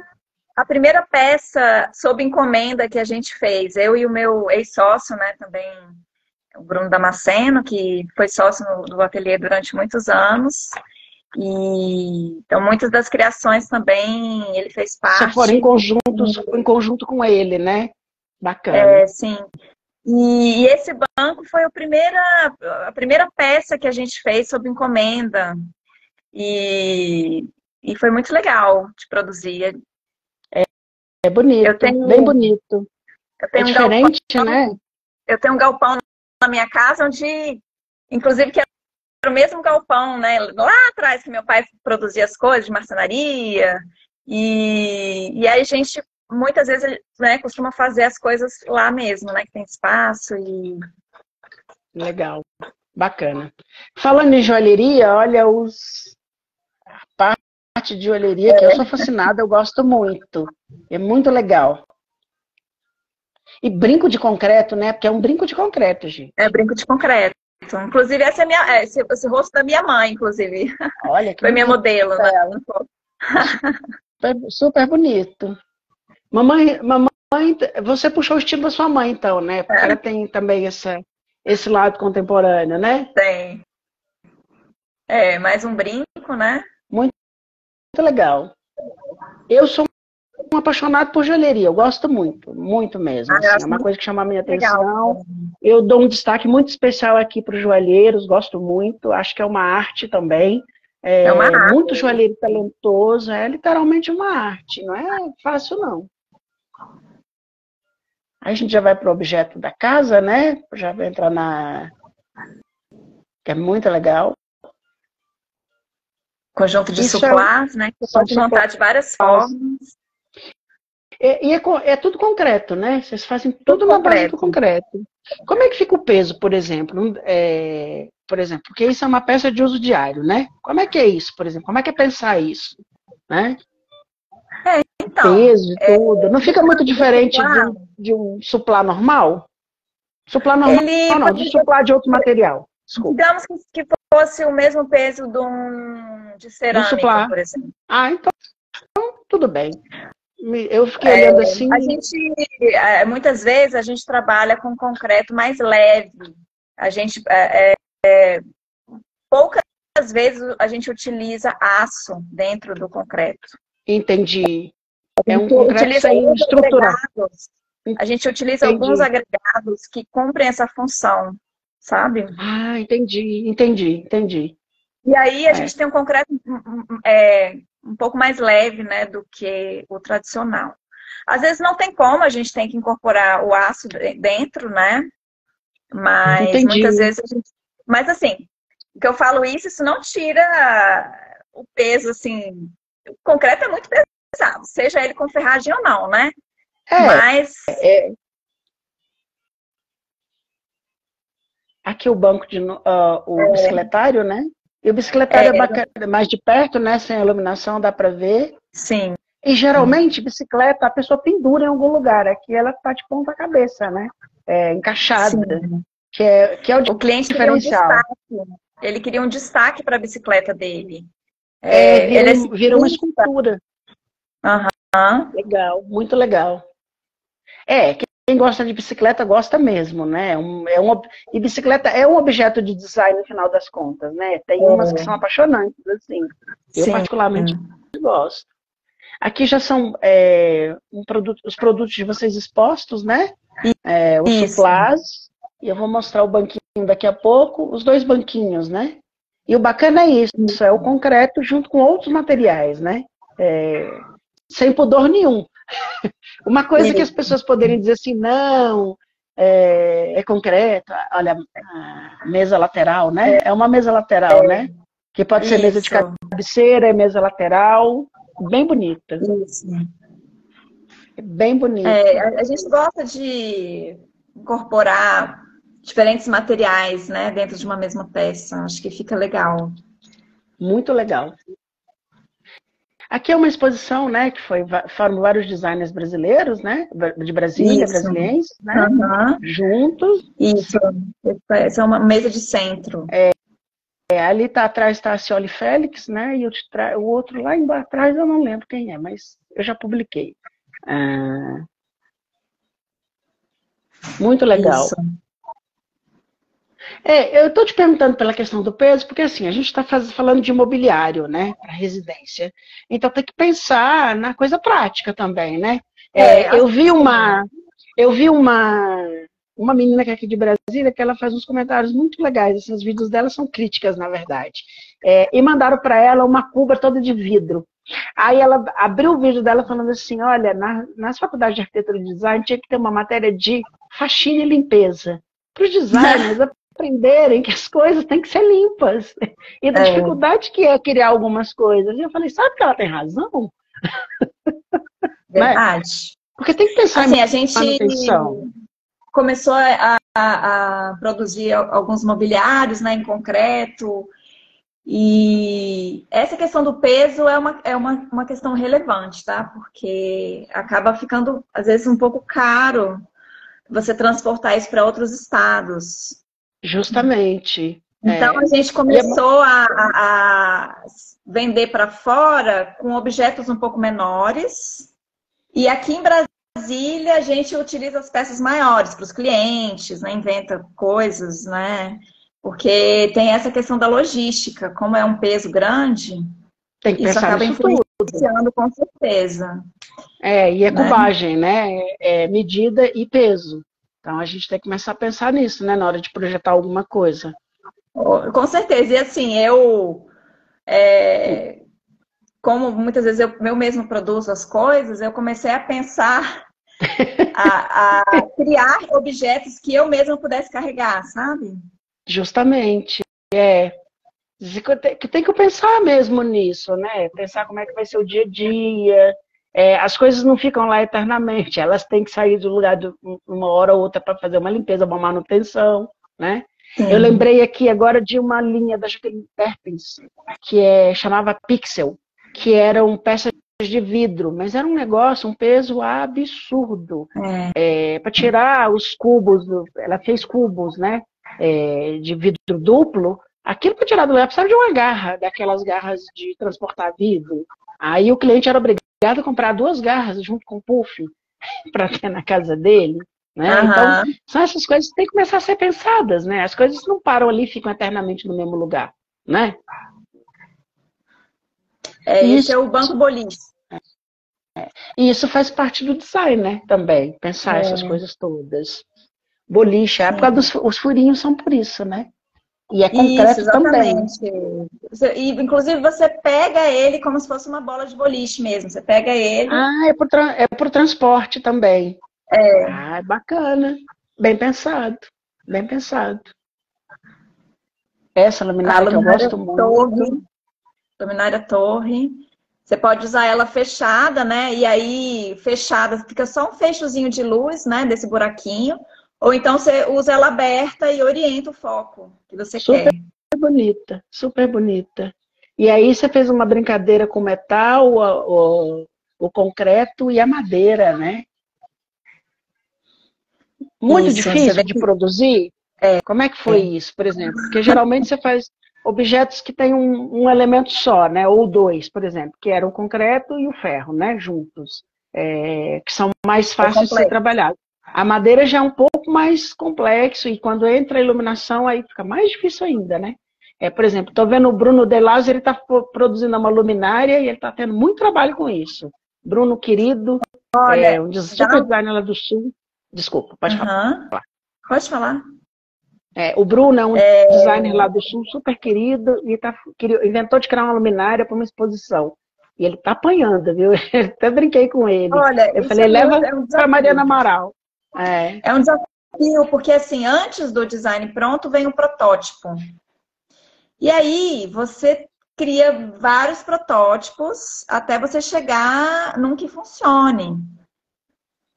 a primeira peça sob encomenda que a gente fez. Eu e o meu ex-sócio, né? Também, o Bruno Damasceno, que foi sócio do ateliê durante muitos anos. Então, muitas das criações também ele fez parte. Só foram em conjunto com ele, né? Bacana. Sim. E esse banco foi a primeira peça que a gente fez sob encomenda. E foi muito legal de produzir. É bonito, bem bonito. Eu tenho diferente, né? Eu tenho um galpão na minha casa, onde, inclusive, que era o mesmo galpão, né? Lá atrás que meu pai produzia as coisas de marcenaria. E aí a gente, muitas vezes, né, costuma fazer as coisas lá mesmo, né? Que tem espaço e... Legal, bacana. Falando em joalheria, olha a parte de joalheria que eu sou fascinada, eu gosto muito. É muito legal. E brinco de concreto, né? Porque é um brinco de concreto, gente. É brinco de concreto. Inclusive, essa é esse rosto da minha mãe, inclusive. Olha que Foi minha modelo, né? Super bonito. Mamãe, você puxou o estilo da sua mãe, então, né? Porque ela tem também esse lado contemporâneo, né? Tem. Mais um brinco, né? Muito legal. Eu sou um apaixonado por joalheria, eu gosto muito, muito mesmo. Assim, é uma coisa que chama a minha atenção. Legal. Eu dou um destaque muito especial aqui para os joalheiros, gosto muito, acho que é uma arte também. É uma arte. Muito joalheiro talentoso, é literalmente uma arte, não é fácil não. Aí a gente já vai para o objeto da casa, né? Já vai entrar que é muito legal. Conjunto de suplás, né? Que pode montar de várias formas. É tudo concreto, né? Vocês fazem tudo na base do concreto. Como é que fica o peso, por exemplo? Porque isso é uma peça de uso diário, né? Como é que é isso, por exemplo? Como é que é pensar isso? Né? Então, peso e tudo. Não fica muito diferente de um suplá normal? Suplá normal não, de suplá de outro material. Desculpa. Digamos que fosse o mesmo peso de cerâmica, por exemplo. Então tudo bem. Eu fiquei olhando assim... Muitas vezes a gente trabalha com concreto mais leve. A gente... poucas vezes a gente utiliza aço dentro do concreto. Entendi. É um concreto sem estruturar. A gente utiliza alguns agregados que cumprem essa função, sabe? Entendi. E aí a gente tem um concreto um pouco mais leve, né, do que o tradicional. Às vezes não tem como, a gente tem que incorporar o aço dentro, né? Mas muitas vezes a gente... Mas assim, que eu falo isso não tira o peso, assim... O concreto é muito pesado, seja ele com ferragem ou não, né? Aqui o banco o bicicletário, né? E o bicicletário é bacana, mais de perto, né? Sem iluminação, dá pra ver. Sim. E geralmente, bicicleta, a pessoa pendura em algum lugar. Aqui ela tá de ponta cabeça, né? Encaixada. Que é o cliente diferencial. Ele queria um destaque para a bicicleta dele. Vira uma escultura. Legal, muito legal. Quem gosta de bicicleta gosta mesmo, né? E bicicleta é um objeto de design no final das contas, né? Tem umas que são apaixonantes, assim. Eu particularmente gosto. Aqui já são os produtos de vocês expostos, né? Os suplás. E eu vou mostrar o banquinho daqui a pouco, os 2 banquinhos, né? E o bacana é isso, é o concreto junto com outros materiais, né? Sem pudor nenhum. Uma coisa que as pessoas poderiam dizer assim, não, é concreto, olha, a mesa lateral, né? É uma mesa lateral, né? Que pode ser mesa de cabeceira, mesa lateral, bem bonita. Isso. Bem bonita. A gente gosta de incorporar diferentes materiais, né, dentro de uma mesma peça. Acho que fica legal. Muito legal. Aqui é uma exposição, né, que foram vários designers brasileiros, né, de Brasília, brasilienses, né, juntos. Isso. Essa é uma mesa de centro. Ali atrás está a Cioli Félix, né, e o outro lá atrás eu não lembro quem é, mas eu já publiquei. Muito legal. Isso. Eu estou te perguntando pela questão do peso, porque assim, a gente está falando de imobiliário, né, para residência. Então tem que pensar na coisa prática também, né? Eu vi uma menina que é aqui de Brasília, que ela faz uns comentários muito legais, assim, os vídeos dela são críticas, na verdade. E mandaram para ela uma cuba toda de vidro. Aí ela abriu o vídeo dela falando assim, olha, nas faculdades de arquitetura e design tinha que ter uma matéria de faxina e limpeza. Para os designers aprenderem que as coisas têm que ser limpas. E da dificuldade que é criar algumas coisas. E eu falei, sabe que ela tem razão? Verdade. Porque tem que pensar assim, em a gente manutenção. começou a produzir alguns mobiliários, né, em concreto. E essa questão do peso é uma questão relevante, tá? Porque acaba ficando, às vezes, um pouco caro você transportar isso para outros estados. Justamente. Então, a gente E começou a vender para fora com objetos um pouco menores. E aqui em Brasília, a gente utiliza as peças maiores para os clientes, né? Inventa coisas, né? Porque tem essa questão da logística. Como é um peso grande, tem que isso pensar acaba nisso tudo. influenciando com certeza. E é Né? cubagem, né? É medida e peso. Então a gente tem que começar a pensar nisso, né? Na hora de projetar alguma coisa. Com certeza. E assim, como muitas vezes eu mesmo produzo as coisas, eu comecei a pensar, a criar objetos que eu mesma pudesse carregar, sabe? Justamente. Que tem que pensar mesmo nisso, né? Pensar como é que vai ser o dia a dia. As coisas não ficam lá eternamente, elas têm que sair do lugar de uma hora ou outra para fazer uma limpeza, uma manutenção, né? Sim. Eu lembrei aqui agora de uma linha da Jacqueline Perkins, que chamava Pixel, que eram peças de vidro, mas era um negócio, um peso absurdo. Para tirar os cubos, ela fez cubos, né? De vidro duplo. Aquilo para tirar do lugar precisava de uma garra, daquelas garras de transportar vidro. Aí o cliente era obrigado a comprar 2 garras junto com o puff para ter na casa dele. Né? Uhum. Então, são essas coisas que têm que começar a ser pensadas. Né? As coisas não param ali e ficam eternamente no mesmo lugar. Né? Esse é o banco boliche. E isso faz parte do design, né? Também, pensar essas coisas todas. Boliche, a época os furinhos são por isso, né? E é concreto isso, exatamente. também. E, inclusive, você pega ele como se fosse uma bola de boliche mesmo. Você pega ele... é por transporte também. Bacana. Bem pensado. Bem pensado. Essa luminária que eu gosto muito. Luminária torre. Você pode usar ela fechada, né? E aí, fechada, fica só um fechozinho de luz, né? Desse buraquinho. Ou então você usa ela aberta e orienta o foco que você quer. Super bonita, super bonita. E aí você fez uma brincadeira com o metal, o concreto e a madeira, né? Muito difícil de produzir. Como é que foi isso, por exemplo? Porque geralmente você faz objetos que têm um elemento só, né? Ou 2, por exemplo, que era o concreto e o ferro, né? Juntos. Que são mais fáceis de ser trabalhados. A madeira já é um pouco mais complexo e quando entra a iluminação aí fica mais difícil ainda, né? Por exemplo, estou vendo o Bruno De Lazo, ele está produzindo uma luminária e ele está tendo muito trabalho com isso. Bruno, querido, um super designer lá do Sul. Desculpa, pode falar. Pode falar. O Bruno é um designer lá do Sul, super querido, e inventou de criar uma luminária para uma exposição. E ele está apanhando, viu? Eu até brinquei com ele. Olha, eu falei, leva para Mariana Amaral. É um desafio, porque assim, antes do design pronto, vem o protótipo. E aí, você cria vários protótipos até você chegar num que funcione.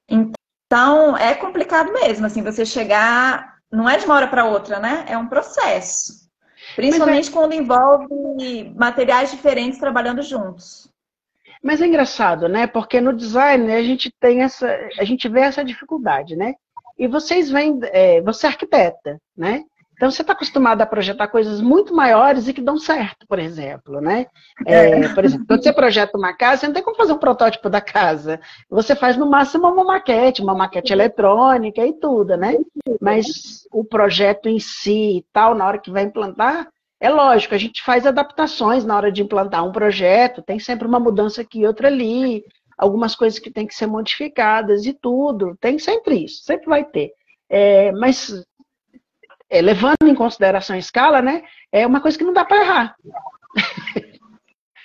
Então, é complicado mesmo, assim, você chegar... Não é de uma hora para outra, né? É um processo. Principalmente quando envolve materiais diferentes trabalhando juntos. Mas é engraçado, né? Porque no design a gente vê essa dificuldade, né? E vocês veem, você é arquiteta, né? Então você está acostumado a projetar coisas muito maiores e que dão certo, por exemplo, né? Por exemplo, quando você projeta uma casa, você não tem como fazer um protótipo da casa. Você faz no máximo uma maquete eletrônica e tudo, né? Mas o projeto em si e tal, na hora que vai implantar, é lógico, a gente faz adaptações na hora de implantar um projeto, tem sempre uma mudança aqui e outra ali, algumas coisas que tem que ser modificadas e tudo, tem sempre isso, sempre vai ter. Mas levando em consideração a escala, né, é uma coisa que não dá para errar.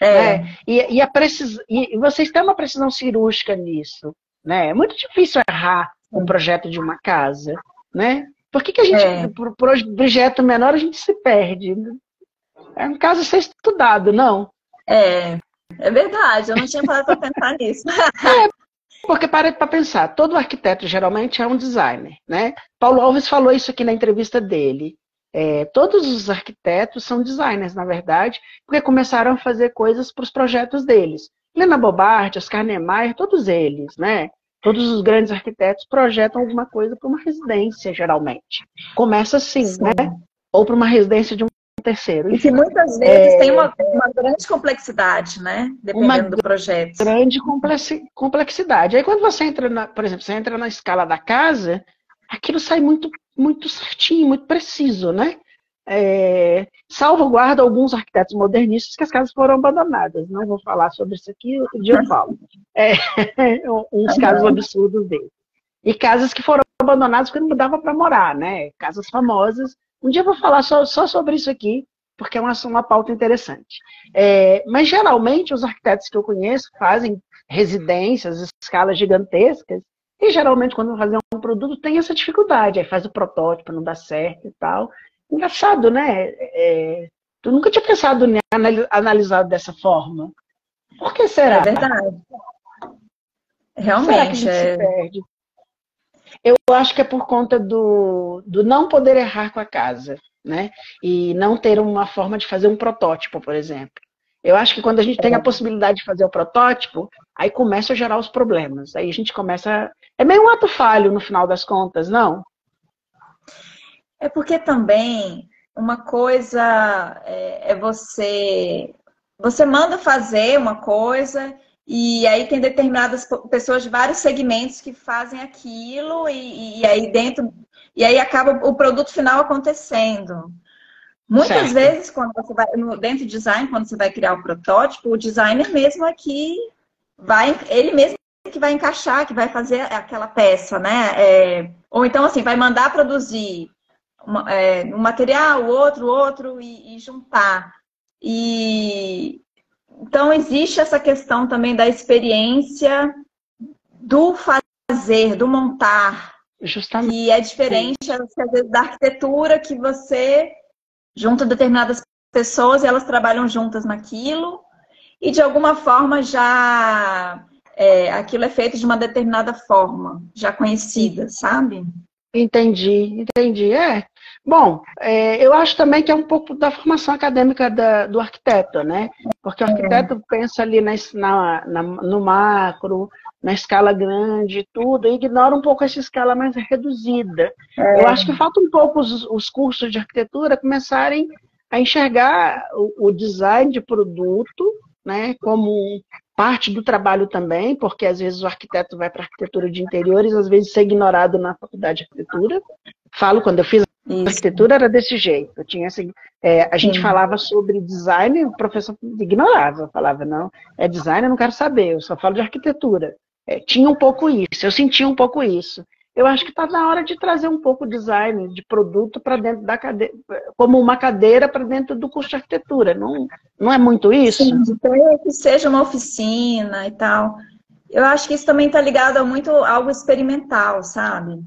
Né? E vocês têm uma precisão cirúrgica nisso. Né? É muito difícil errar um projeto de uma casa. Né? Por que a gente, por projeto menor, a gente se perde? É um caso a ser estudado, não? É verdade, eu não tinha parado para pensar nisso. Porque para pensar, todo arquiteto geralmente é um designer, né? Paulo Alves falou isso aqui na entrevista dele. Todos os arquitetos são designers, na verdade, porque começaram a fazer coisas para os projetos deles. Helena Bobardi, Oscar Niemeyer, todos eles, né? Todos os grandes arquitetos projetam alguma coisa para uma residência, geralmente. Começa assim, Sim. né? Ou para uma residência de um terceiro. E que muitas vezes tem uma grande complexidade, né? Dependendo do projeto. Grande complexidade. Aí quando você entra, por exemplo, você entra na escala da casa, aquilo sai muito, muito certinho, muito preciso, né? Salvaguarda alguns arquitetos modernistas que as casas foram abandonadas. Não vou falar sobre isso aqui, outro dia eu falo. Uns casos absurdos deles. E casas que foram abandonadas porque não dava para morar, né? Casas famosas. Um dia eu vou falar só sobre isso aqui, porque é uma pauta interessante. Mas, geralmente, os arquitetos que eu conheço fazem residências, escalas gigantescas, e, geralmente, quando vão fazer um produto, tem essa dificuldade. Aí faz o protótipo, não dá certo e tal. Engraçado, né? Tu nunca tinha pensado em analisado dessa forma. Por que será? É verdade. Realmente. Será que a gente se perde? Eu acho que é por conta do não poder errar com a casa, né? E não ter uma forma de fazer um protótipo, por exemplo. Eu acho que quando a gente tem a possibilidade de fazer o protótipo, aí começa a gerar os problemas. Aí a gente começa... É meio um ato falho, no final das contas, não? É porque também uma coisa é você... Você manda fazer uma coisa... E aí tem determinadas pessoas de vários segmentos que fazem aquilo e aí dentro... E aí acaba o produto final acontecendo. Muitas vezes, quando você vai dentro do design, quando você vai criar o protótipo, o designer mesmo aqui ele mesmo que vai encaixar, que vai fazer aquela peça, né? Ou então, assim, vai mandar produzir um material, outro e juntar. Então, existe essa questão também da experiência do fazer, do montar. Justamente. E é diferente, às vezes, da arquitetura, que você junta determinadas pessoas e elas trabalham juntas naquilo. E, de alguma forma, já aquilo é feito de uma determinada forma, já conhecida, sabe? Entendi. Bom, eu acho também que é um pouco da formação acadêmica do arquiteto, né? Porque o arquiteto pensa ali no macro, na escala grande, tudo, e ignora um pouco essa escala mais reduzida. Eu acho que falta um pouco os cursos de arquitetura começarem a enxergar o design de produto, né, como parte do trabalho também, porque às vezes o arquiteto vai para a arquitetura de interiores, às vezes é ignorado na faculdade de arquitetura. Falo, quando eu fiz arquitetura era desse jeito. A gente falava sobre design, o professor ignorava, falava, não, design eu não quero saber, eu só falo de arquitetura. Tinha um pouco isso, eu sentia um pouco isso. Eu acho que está na hora de trazer um pouco design de produto para dentro da cadeira, como uma cadeira para dentro do curso de arquitetura. Não é muito isso? Sim, então que seja uma oficina e tal. Eu acho que isso também está ligado a muito algo experimental, sabe?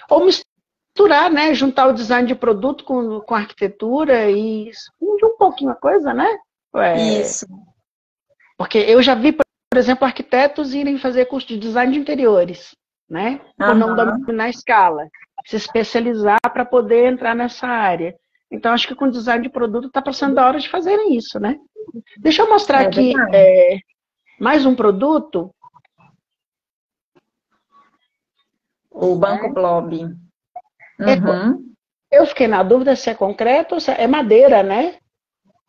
Ou misturar, né? Juntar o design de produto com a arquitetura e fundir um pouquinho a coisa, né? Isso. Porque eu já vi, por exemplo, arquitetos irem fazer curso de design de interiores, né? Por não dominar a escala, se especializar para poder entrar nessa área. Então, acho que com design de produto está passando a hora de fazerem isso, né? Deixa eu mostrar aqui mais um produto. O Banco Blob. Eu fiquei na dúvida se é concreto ou se é madeira, né?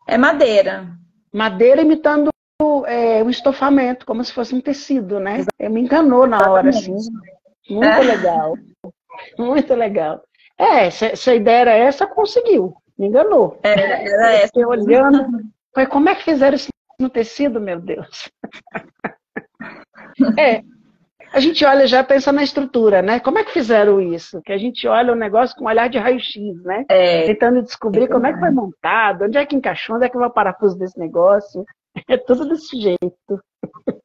É madeira. Madeira imitando um estofamento, como se fosse um tecido, né? Me enganou na hora, assim. Muito legal. Muito legal. Se a ideia era essa, conseguiu. Me enganou. Era essa. Fiquei olhando. Falei, como é que fizeram isso no tecido, meu Deus? A gente olha já pensa na estrutura, né? Como é que fizeram isso? Que a gente olha o negócio com um olhar de raio-x, né? Tentando descobrir como é que foi montado, onde é que encaixou, onde é que vai o parafuso desse negócio. É tudo desse jeito.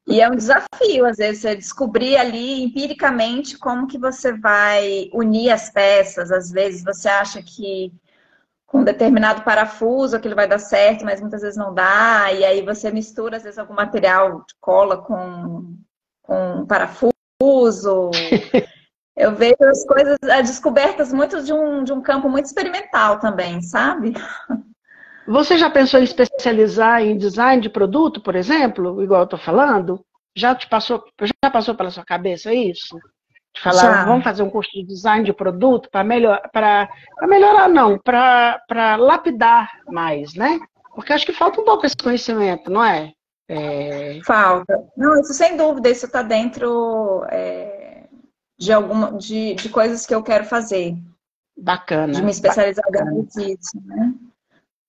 E é um desafio, às vezes, você descobrir ali empiricamente como que você vai unir as peças. Às vezes você acha que com um determinado parafuso, aquilo vai dar certo, mas muitas vezes não dá, e aí você mistura, às vezes, algum material de cola com um parafuso. Eu vejo as coisas, as descobertas muito de um campo muito experimental também, sabe? Você já pensou em especializar em design de produto, por exemplo, igual eu estou falando? Já passou pela sua cabeça isso? De falar, vamos fazer um curso de design de produto para melhorar, não, para lapidar mais, né? Porque acho que falta um pouco esse conhecimento, não é? Falta. Não, isso sem dúvida, isso está dentro de coisas que eu quero fazer. Bacana. De me especializar dentro disso, né?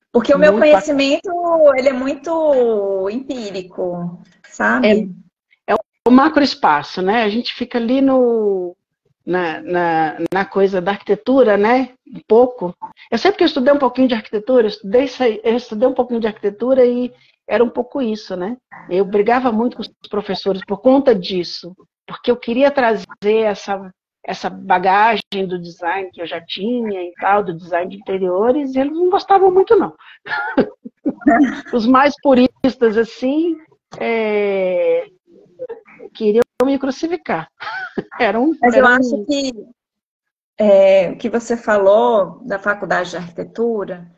Porque o meu conhecimento, ele é muito empírico, sabe? É o macroespaço, né? A gente fica ali na coisa da arquitetura, né? Um pouco. Eu sei porque eu estudei um pouquinho de arquitetura, eu estudei um pouquinho de arquitetura e era um pouco isso, né? Eu brigava muito com os professores por conta disso, porque eu queria trazer essa bagagem do design que eu já tinha e tal, do design de interiores, e eles não gostavam muito, não. Os mais puristas, assim, queriam me crucificar. Mas eu acho que o que você falou da faculdade de arquitetura,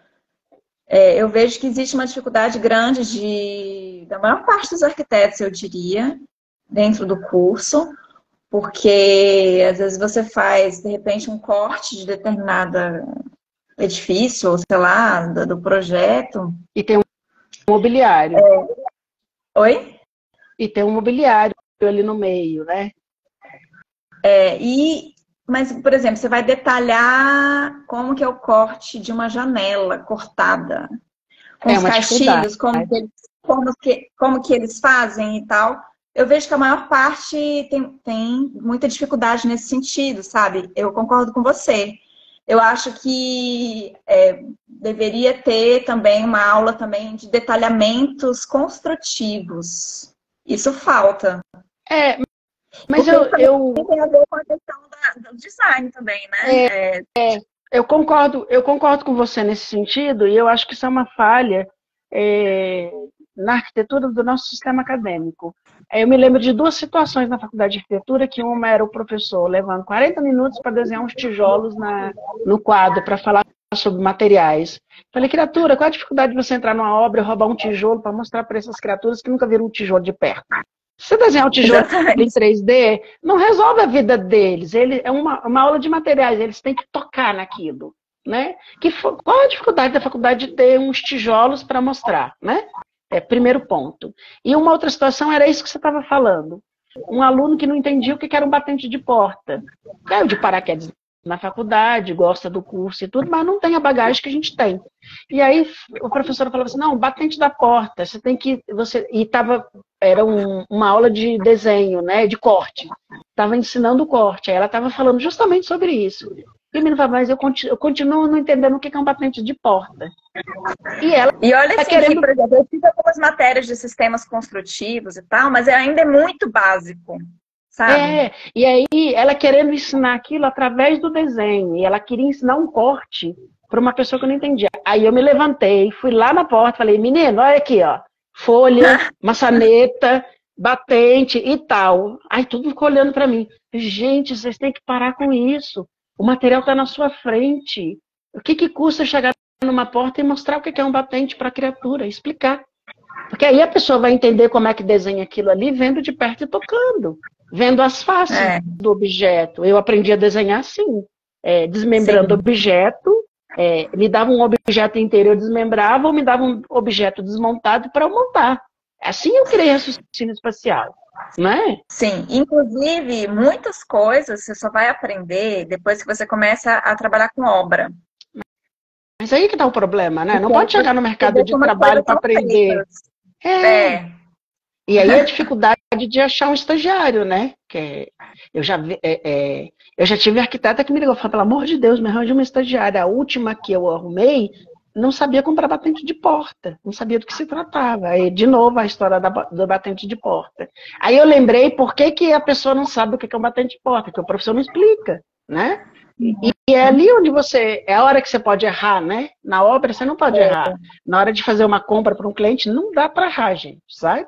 eu vejo que existe uma dificuldade grande da maior parte dos arquitetos, eu diria, dentro do curso, porque às vezes você faz, de repente, um corte de determinado edifício, ou sei lá, do projeto. E tem um mobiliário. Oi? E tem um mobiliário ali no meio, né? Mas, por exemplo, você vai detalhar como que é o corte de uma janela cortada, com os caixilhos, como que eles fazem e tal. Eu vejo que a maior parte tem muita dificuldade nesse sentido, sabe? Eu concordo com você. Eu acho que deveria ter também uma aula também de detalhamentos construtivos. Isso falta. Mas tem a ver com a questão do design também, né? Eu concordo com você nesse sentido, e eu acho que isso é uma falha na arquitetura do nosso sistema acadêmico. Eu me lembro de duas situações na faculdade de arquitetura, que uma era o professor levando 40 minutos para desenhar uns tijolos no quadro, para falar sobre materiais. Falei, criatura, qual a dificuldade de você entrar numa obra e roubar um tijolo para mostrar para essas criaturas que nunca viram um tijolo de perto? Se você desenhar um tijolo em 3D, não resolve a vida deles. É uma aula de materiais, eles têm que tocar naquilo, né? Qual a dificuldade da faculdade de ter uns tijolos para mostrar, né? Primeiro ponto. E uma outra situação era isso que você estava falando. Um aluno que não entendia o que era um batente de porta. Caiu de paraquedas na faculdade, gosta do curso e tudo, mas não tem a bagagem que a gente tem. E aí o professor falava assim, não, batente da porta, você tem que... Era uma aula de desenho, né, de corte. Estava ensinando o corte, aí ela estava falando justamente sobre isso. E o menino falava, mas eu continuo não entendendo o que é um batente de porta. E olha assim, que, por exemplo, eu fiz algumas matérias de sistemas construtivos e tal, mas ainda é muito básico, sabe? E aí ela querendo ensinar aquilo através do desenho, e ela queria ensinar um corte para uma pessoa que eu não entendia. Aí eu me levantei, fui lá na porta, falei, menino, olha aqui, ó, folha, maçaneta, batente e tal. Aí tudo ficou olhando para mim. Gente, vocês têm que parar com isso. O material está na sua frente. O que custa chegar numa porta e mostrar o que é um batente para a criatura, explicar. Porque aí a pessoa vai entender como é que desenha aquilo ali, vendo de perto e tocando, vendo as faces do objeto. Eu aprendi a desenhar assim, desmembrando o objeto, me dava um objeto inteiro, eu desmembrava, ou me dava um objeto desmontado para eu montar. Assim eu criei raciocínio espacial. Né? Sim, inclusive muitas coisas você só vai aprender depois que você começa a trabalhar com obra. Mas aí que tá o problema, né? Não pode chegar no mercado de trabalho para aprender. E aí a dificuldade de achar um estagiário, né? Eu já tive arquiteta que me ligou e falou, pelo amor de Deus, me arranje uma estagiária. A última que eu arrumei não sabia comprar batente de porta, não sabia do que se tratava. Aí, de novo, a história do batente de porta. Aí eu lembrei por que a pessoa não sabe o que é um batente de porta, que o professor não explica, né? E é ali onde é a hora que você pode errar, né? Na obra você não pode errar. Na hora de fazer uma compra para um cliente, não dá para errar, gente, sabe?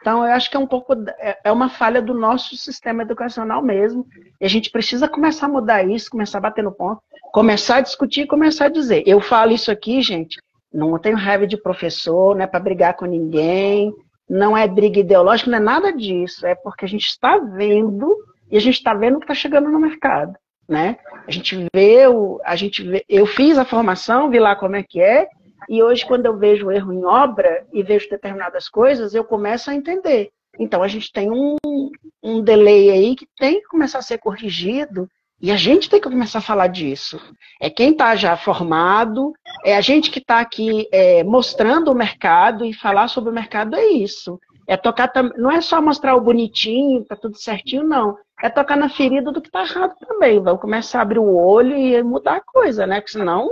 Então, eu acho que é um pouco, é uma falha do nosso sistema educacional mesmo. E a gente precisa começar a mudar isso, começar a bater no ponto, começar a discutir, começar a dizer. Eu falo isso aqui, gente, não tenho raiva de professor, não é para brigar com ninguém, não é briga ideológica, não é nada disso. É porque a gente está vendo, e a gente está vendo o que está chegando no mercado, né? A gente vê, eu fiz a formação, vi lá como é que é, e hoje, quando eu vejo erro em obra e vejo determinadas coisas, eu começo a entender. Então, a gente tem um delay aí que tem que começar a ser corrigido e a gente tem que começar a falar disso. É quem está já formado, é a gente que está aqui mostrando o mercado e falar sobre o mercado é isso. É tocar, não é só mostrar o bonitinho, tá tudo certinho, não. É tocar na ferida do que está errado também. Vamos começar a abrir o olho e mudar a coisa, né? Porque senão,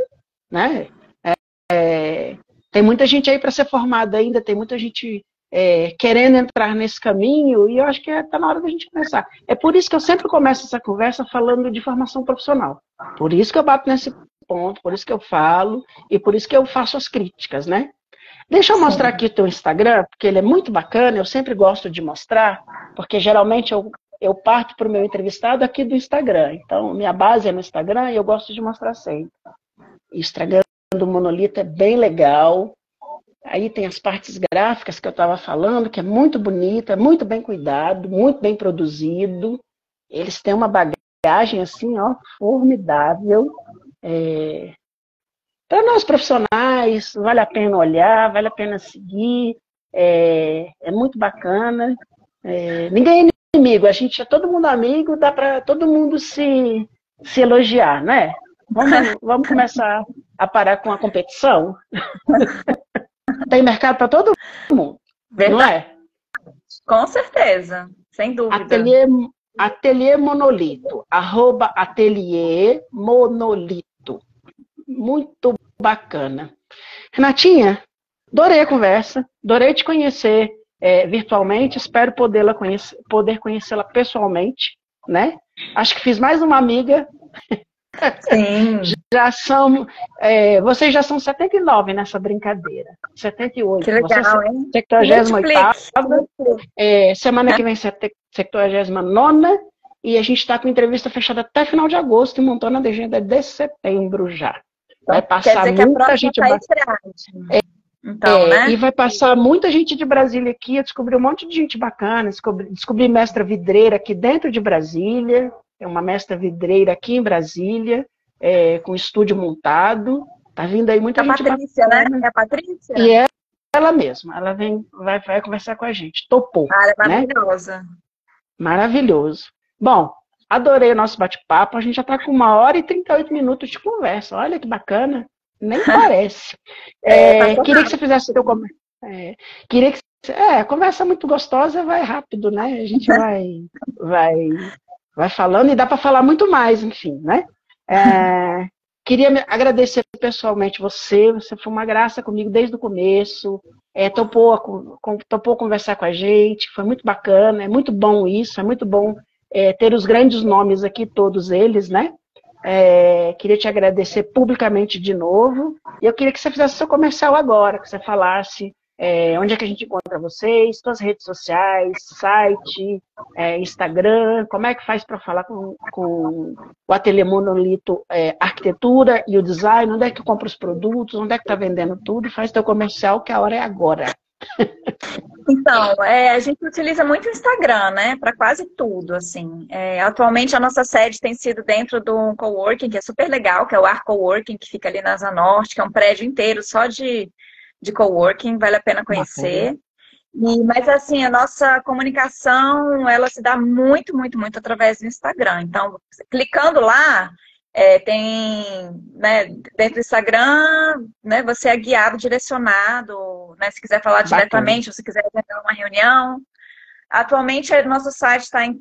né? Tem muita gente aí para ser formada ainda, tem muita gente querendo entrar nesse caminho, e eu acho que está na hora da gente começar. É por isso que eu sempre começo essa conversa falando de formação profissional. Por isso que eu bato nesse ponto, por isso que eu falo, e por isso que eu faço as críticas, né? Deixa eu mostrar aqui o teu Instagram, porque ele é muito bacana, eu sempre gosto de mostrar, porque geralmente eu parto para o meu entrevistado aqui do Instagram. Então, minha base é no Instagram e eu gosto de mostrar sempre. O Instagram do Monolito é bem legal. Aí tem as partes gráficas que eu estava falando, que é muito bonita, muito bem cuidado, muito bem produzido. Eles têm uma bagagem assim, ó, formidável. Para nós profissionais, vale a pena olhar, vale a pena seguir. É muito bacana. Ninguém é inimigo, a gente é todo mundo amigo, dá para todo mundo se elogiar, né? Vamos começar a parar com a competição? Tem mercado para todo mundo, verdade. Não é? Com certeza, sem dúvida. Ateliê Monolito, @Ateliê Monolito. Muito bacana. Renatinha, adorei a conversa, adorei te conhecer virtualmente, espero poder conhecê-la pessoalmente, né? Acho que fiz mais uma amiga. Sim. Vocês já são 79 nessa brincadeira. 78. Que legal, hein? 78ª. Semana que vem, 79ª. E a gente está com entrevista fechada até final de agosto e montando a agenda de setembro já. Vai passar muita gente. Então, né? E vai passar muita gente de Brasília aqui. Eu descobri um monte de gente bacana. Descobri mestra vidreira aqui dentro de Brasília. É uma mestra vidreira aqui em Brasília, com estúdio montado. Tá vindo aí muita gente Patrícia, bacana. Né? É a Patrícia? E é ela mesma. Ela vai conversar com a gente. Topou. Ela é maravilhosa. Né? Maravilhoso. Bom, adorei o nosso bate-papo. A gente já está com 1h38 de conversa. Olha que bacana. Nem parece. Queria que você fizesse o teu comentário. Queria que a conversa muito gostosa, vai rápido, né? A gente vai falando e dá para falar muito mais, enfim, né? Queria agradecer pessoalmente você foi uma graça comigo desde o começo, topou conversar com a gente, foi muito bacana, é muito bom isso, é muito bom ter os grandes nomes aqui, todos eles, né? Queria te agradecer publicamente de novo, e eu queria que você fizesse seu comercial agora, que você falasse onde é que a gente encontra vocês, suas redes sociais, site, Instagram, como é que faz para falar com o Ateliê Monolito Arquitetura e o Design, onde é que compra os produtos, onde é que está vendendo tudo, faz teu comercial que a hora é agora. Então, a gente utiliza muito o Instagram, né, para quase tudo, assim. Atualmente a nossa sede tem sido dentro do coworking, que é super legal, que é o Ar Coworking, que fica ali na Asa Norte, que é um prédio inteiro só de coworking, vale a pena conhecer. Mas assim, a nossa comunicação, ela se dá muito, muito, muito através do Instagram. Então, clicando lá, tem, né, dentro do Instagram, né, você é guiado, direcionado, né, se quiser falar diretamente, ou se quiser fazer uma reunião. Atualmente, nosso site está em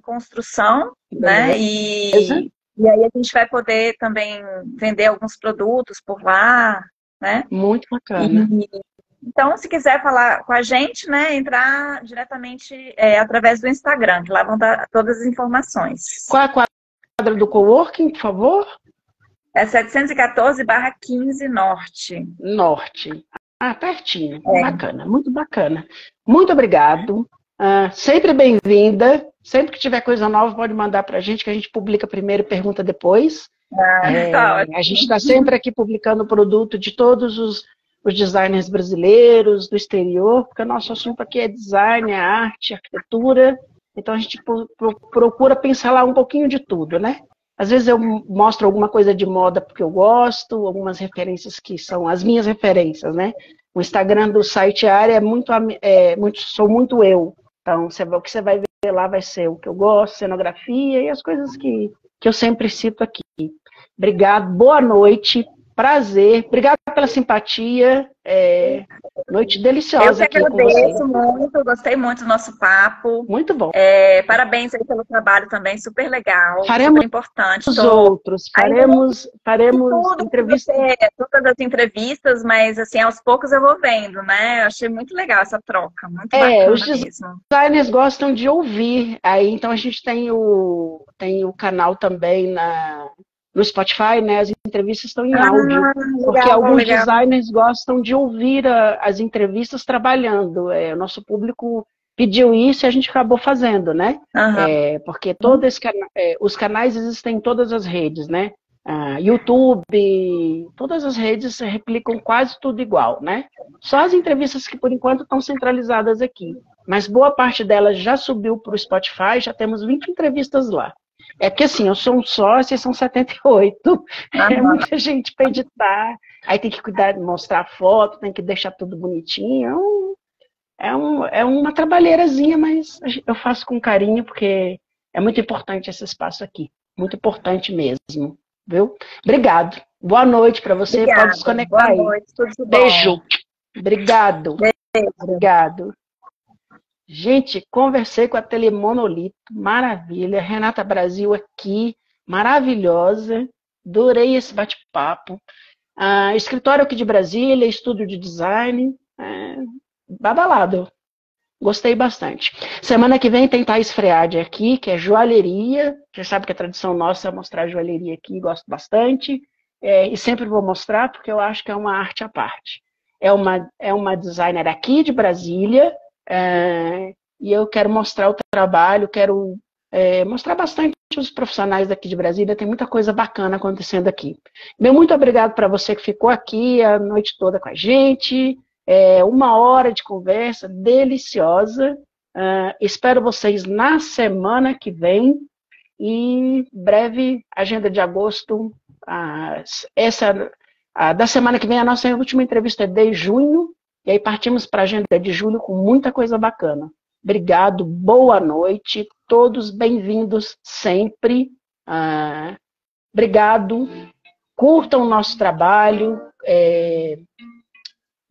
construção, né, e aí a gente vai poder também vender alguns produtos por lá, né? Muito bacana. Então, se quiser falar com a gente, né, entrar diretamente através do Instagram, que lá vão dar todas as informações. Qual quadra do coworking, por favor? É 714/15 Norte. Norte. Ah, pertinho. Bacana, muito bacana. Muito obrigado. Sempre bem-vinda. Sempre que tiver coisa nova, pode mandar para a gente, que a gente publica primeiro e pergunta depois. Tá ótimo. A gente está sempre aqui publicando produto de todos os designers brasileiros, do exterior, porque o nosso assunto aqui é design, é arte, arquitetura. Então a gente procura pincelar um pouquinho de tudo, né? Às vezes eu mostro alguma coisa de moda porque eu gosto, algumas referências que são as minhas referências, né? O Instagram do Site Área sou muito eu. Então, o que você vai ver lá vai ser o que eu gosto, cenografia e as coisas que eu sempre cito aqui. Obrigado, boa noite, prazer, obrigado pela simpatia, noite deliciosa aqui com você. Eu que agradeço muito, gostei muito do nosso papo. Muito bom. Parabéns aí pelo trabalho também, super legal, faremos super importante. Faremos entrevistas. Todas as entrevistas, mas assim, aos poucos eu vou vendo, né? Eu achei muito legal essa troca, muito bacana os designers gostam de ouvir, aí então a gente tem o canal também no Spotify, né? As entrevistas estão em áudio, porque alguns designers gostam de ouvir as entrevistas trabalhando. O nosso público pediu isso e a gente acabou fazendo, né? Porque os canais existem em todas as redes, né? YouTube, todas as redes replicam quase tudo igual, né? Só as entrevistas que por enquanto estão centralizadas aqui, mas boa parte delas já subiu para o Spotify, já temos 20 entrevistas lá. É porque assim, eu sou um sócio e são 78. É muita gente para editar. Aí tem que cuidar de mostrar a foto, tem que deixar tudo bonitinho. É uma trabalheirazinha, mas eu faço com carinho, porque é muito importante esse espaço aqui. Muito importante mesmo. Viu? Obrigado. Boa noite para você. Obrigada. Pode desconectar aí. Boa noite, tudo de bom. Beijo. Obrigado. Beijo. Obrigado. Gente, conversei com a Telemonolito, maravilha. Renata Brasil aqui, maravilhosa. Adorei esse bate-papo. Escritório aqui de Brasília, estúdio de design, badalado. Gostei bastante. Semana que vem tem Thaís Freade aqui, que é joalheria. Você sabe que a tradição nossa é mostrar joalheria aqui, gosto bastante. E sempre vou mostrar, porque eu acho que é uma arte à parte. É uma designer aqui de Brasília, e eu quero mostrar o trabalho, quero mostrar bastante os profissionais daqui de Brasília, tem muita coisa bacana acontecendo aqui. Meu muito obrigado para você que ficou aqui a noite toda com a gente, 1 hora de conversa deliciosa, espero vocês na semana que vem, e breve, agenda de agosto, da semana que vem a nossa última entrevista é de junho, e aí partimos para a agenda de julho com muita coisa bacana. Obrigado, boa noite, todos bem-vindos sempre. Obrigado, curtam o nosso trabalho,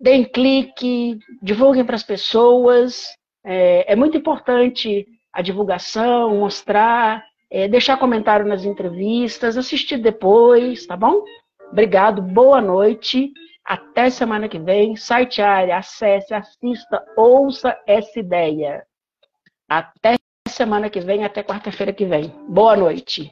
deem clique, divulguem para as pessoas. É muito importante a divulgação, mostrar, deixar comentário nas entrevistas, assistir depois, tá bom? Obrigado, boa noite. Até semana que vem. Site Área, acesse, assista, ouça essa ideia. Até semana que vem, até quarta-feira que vem. Boa noite.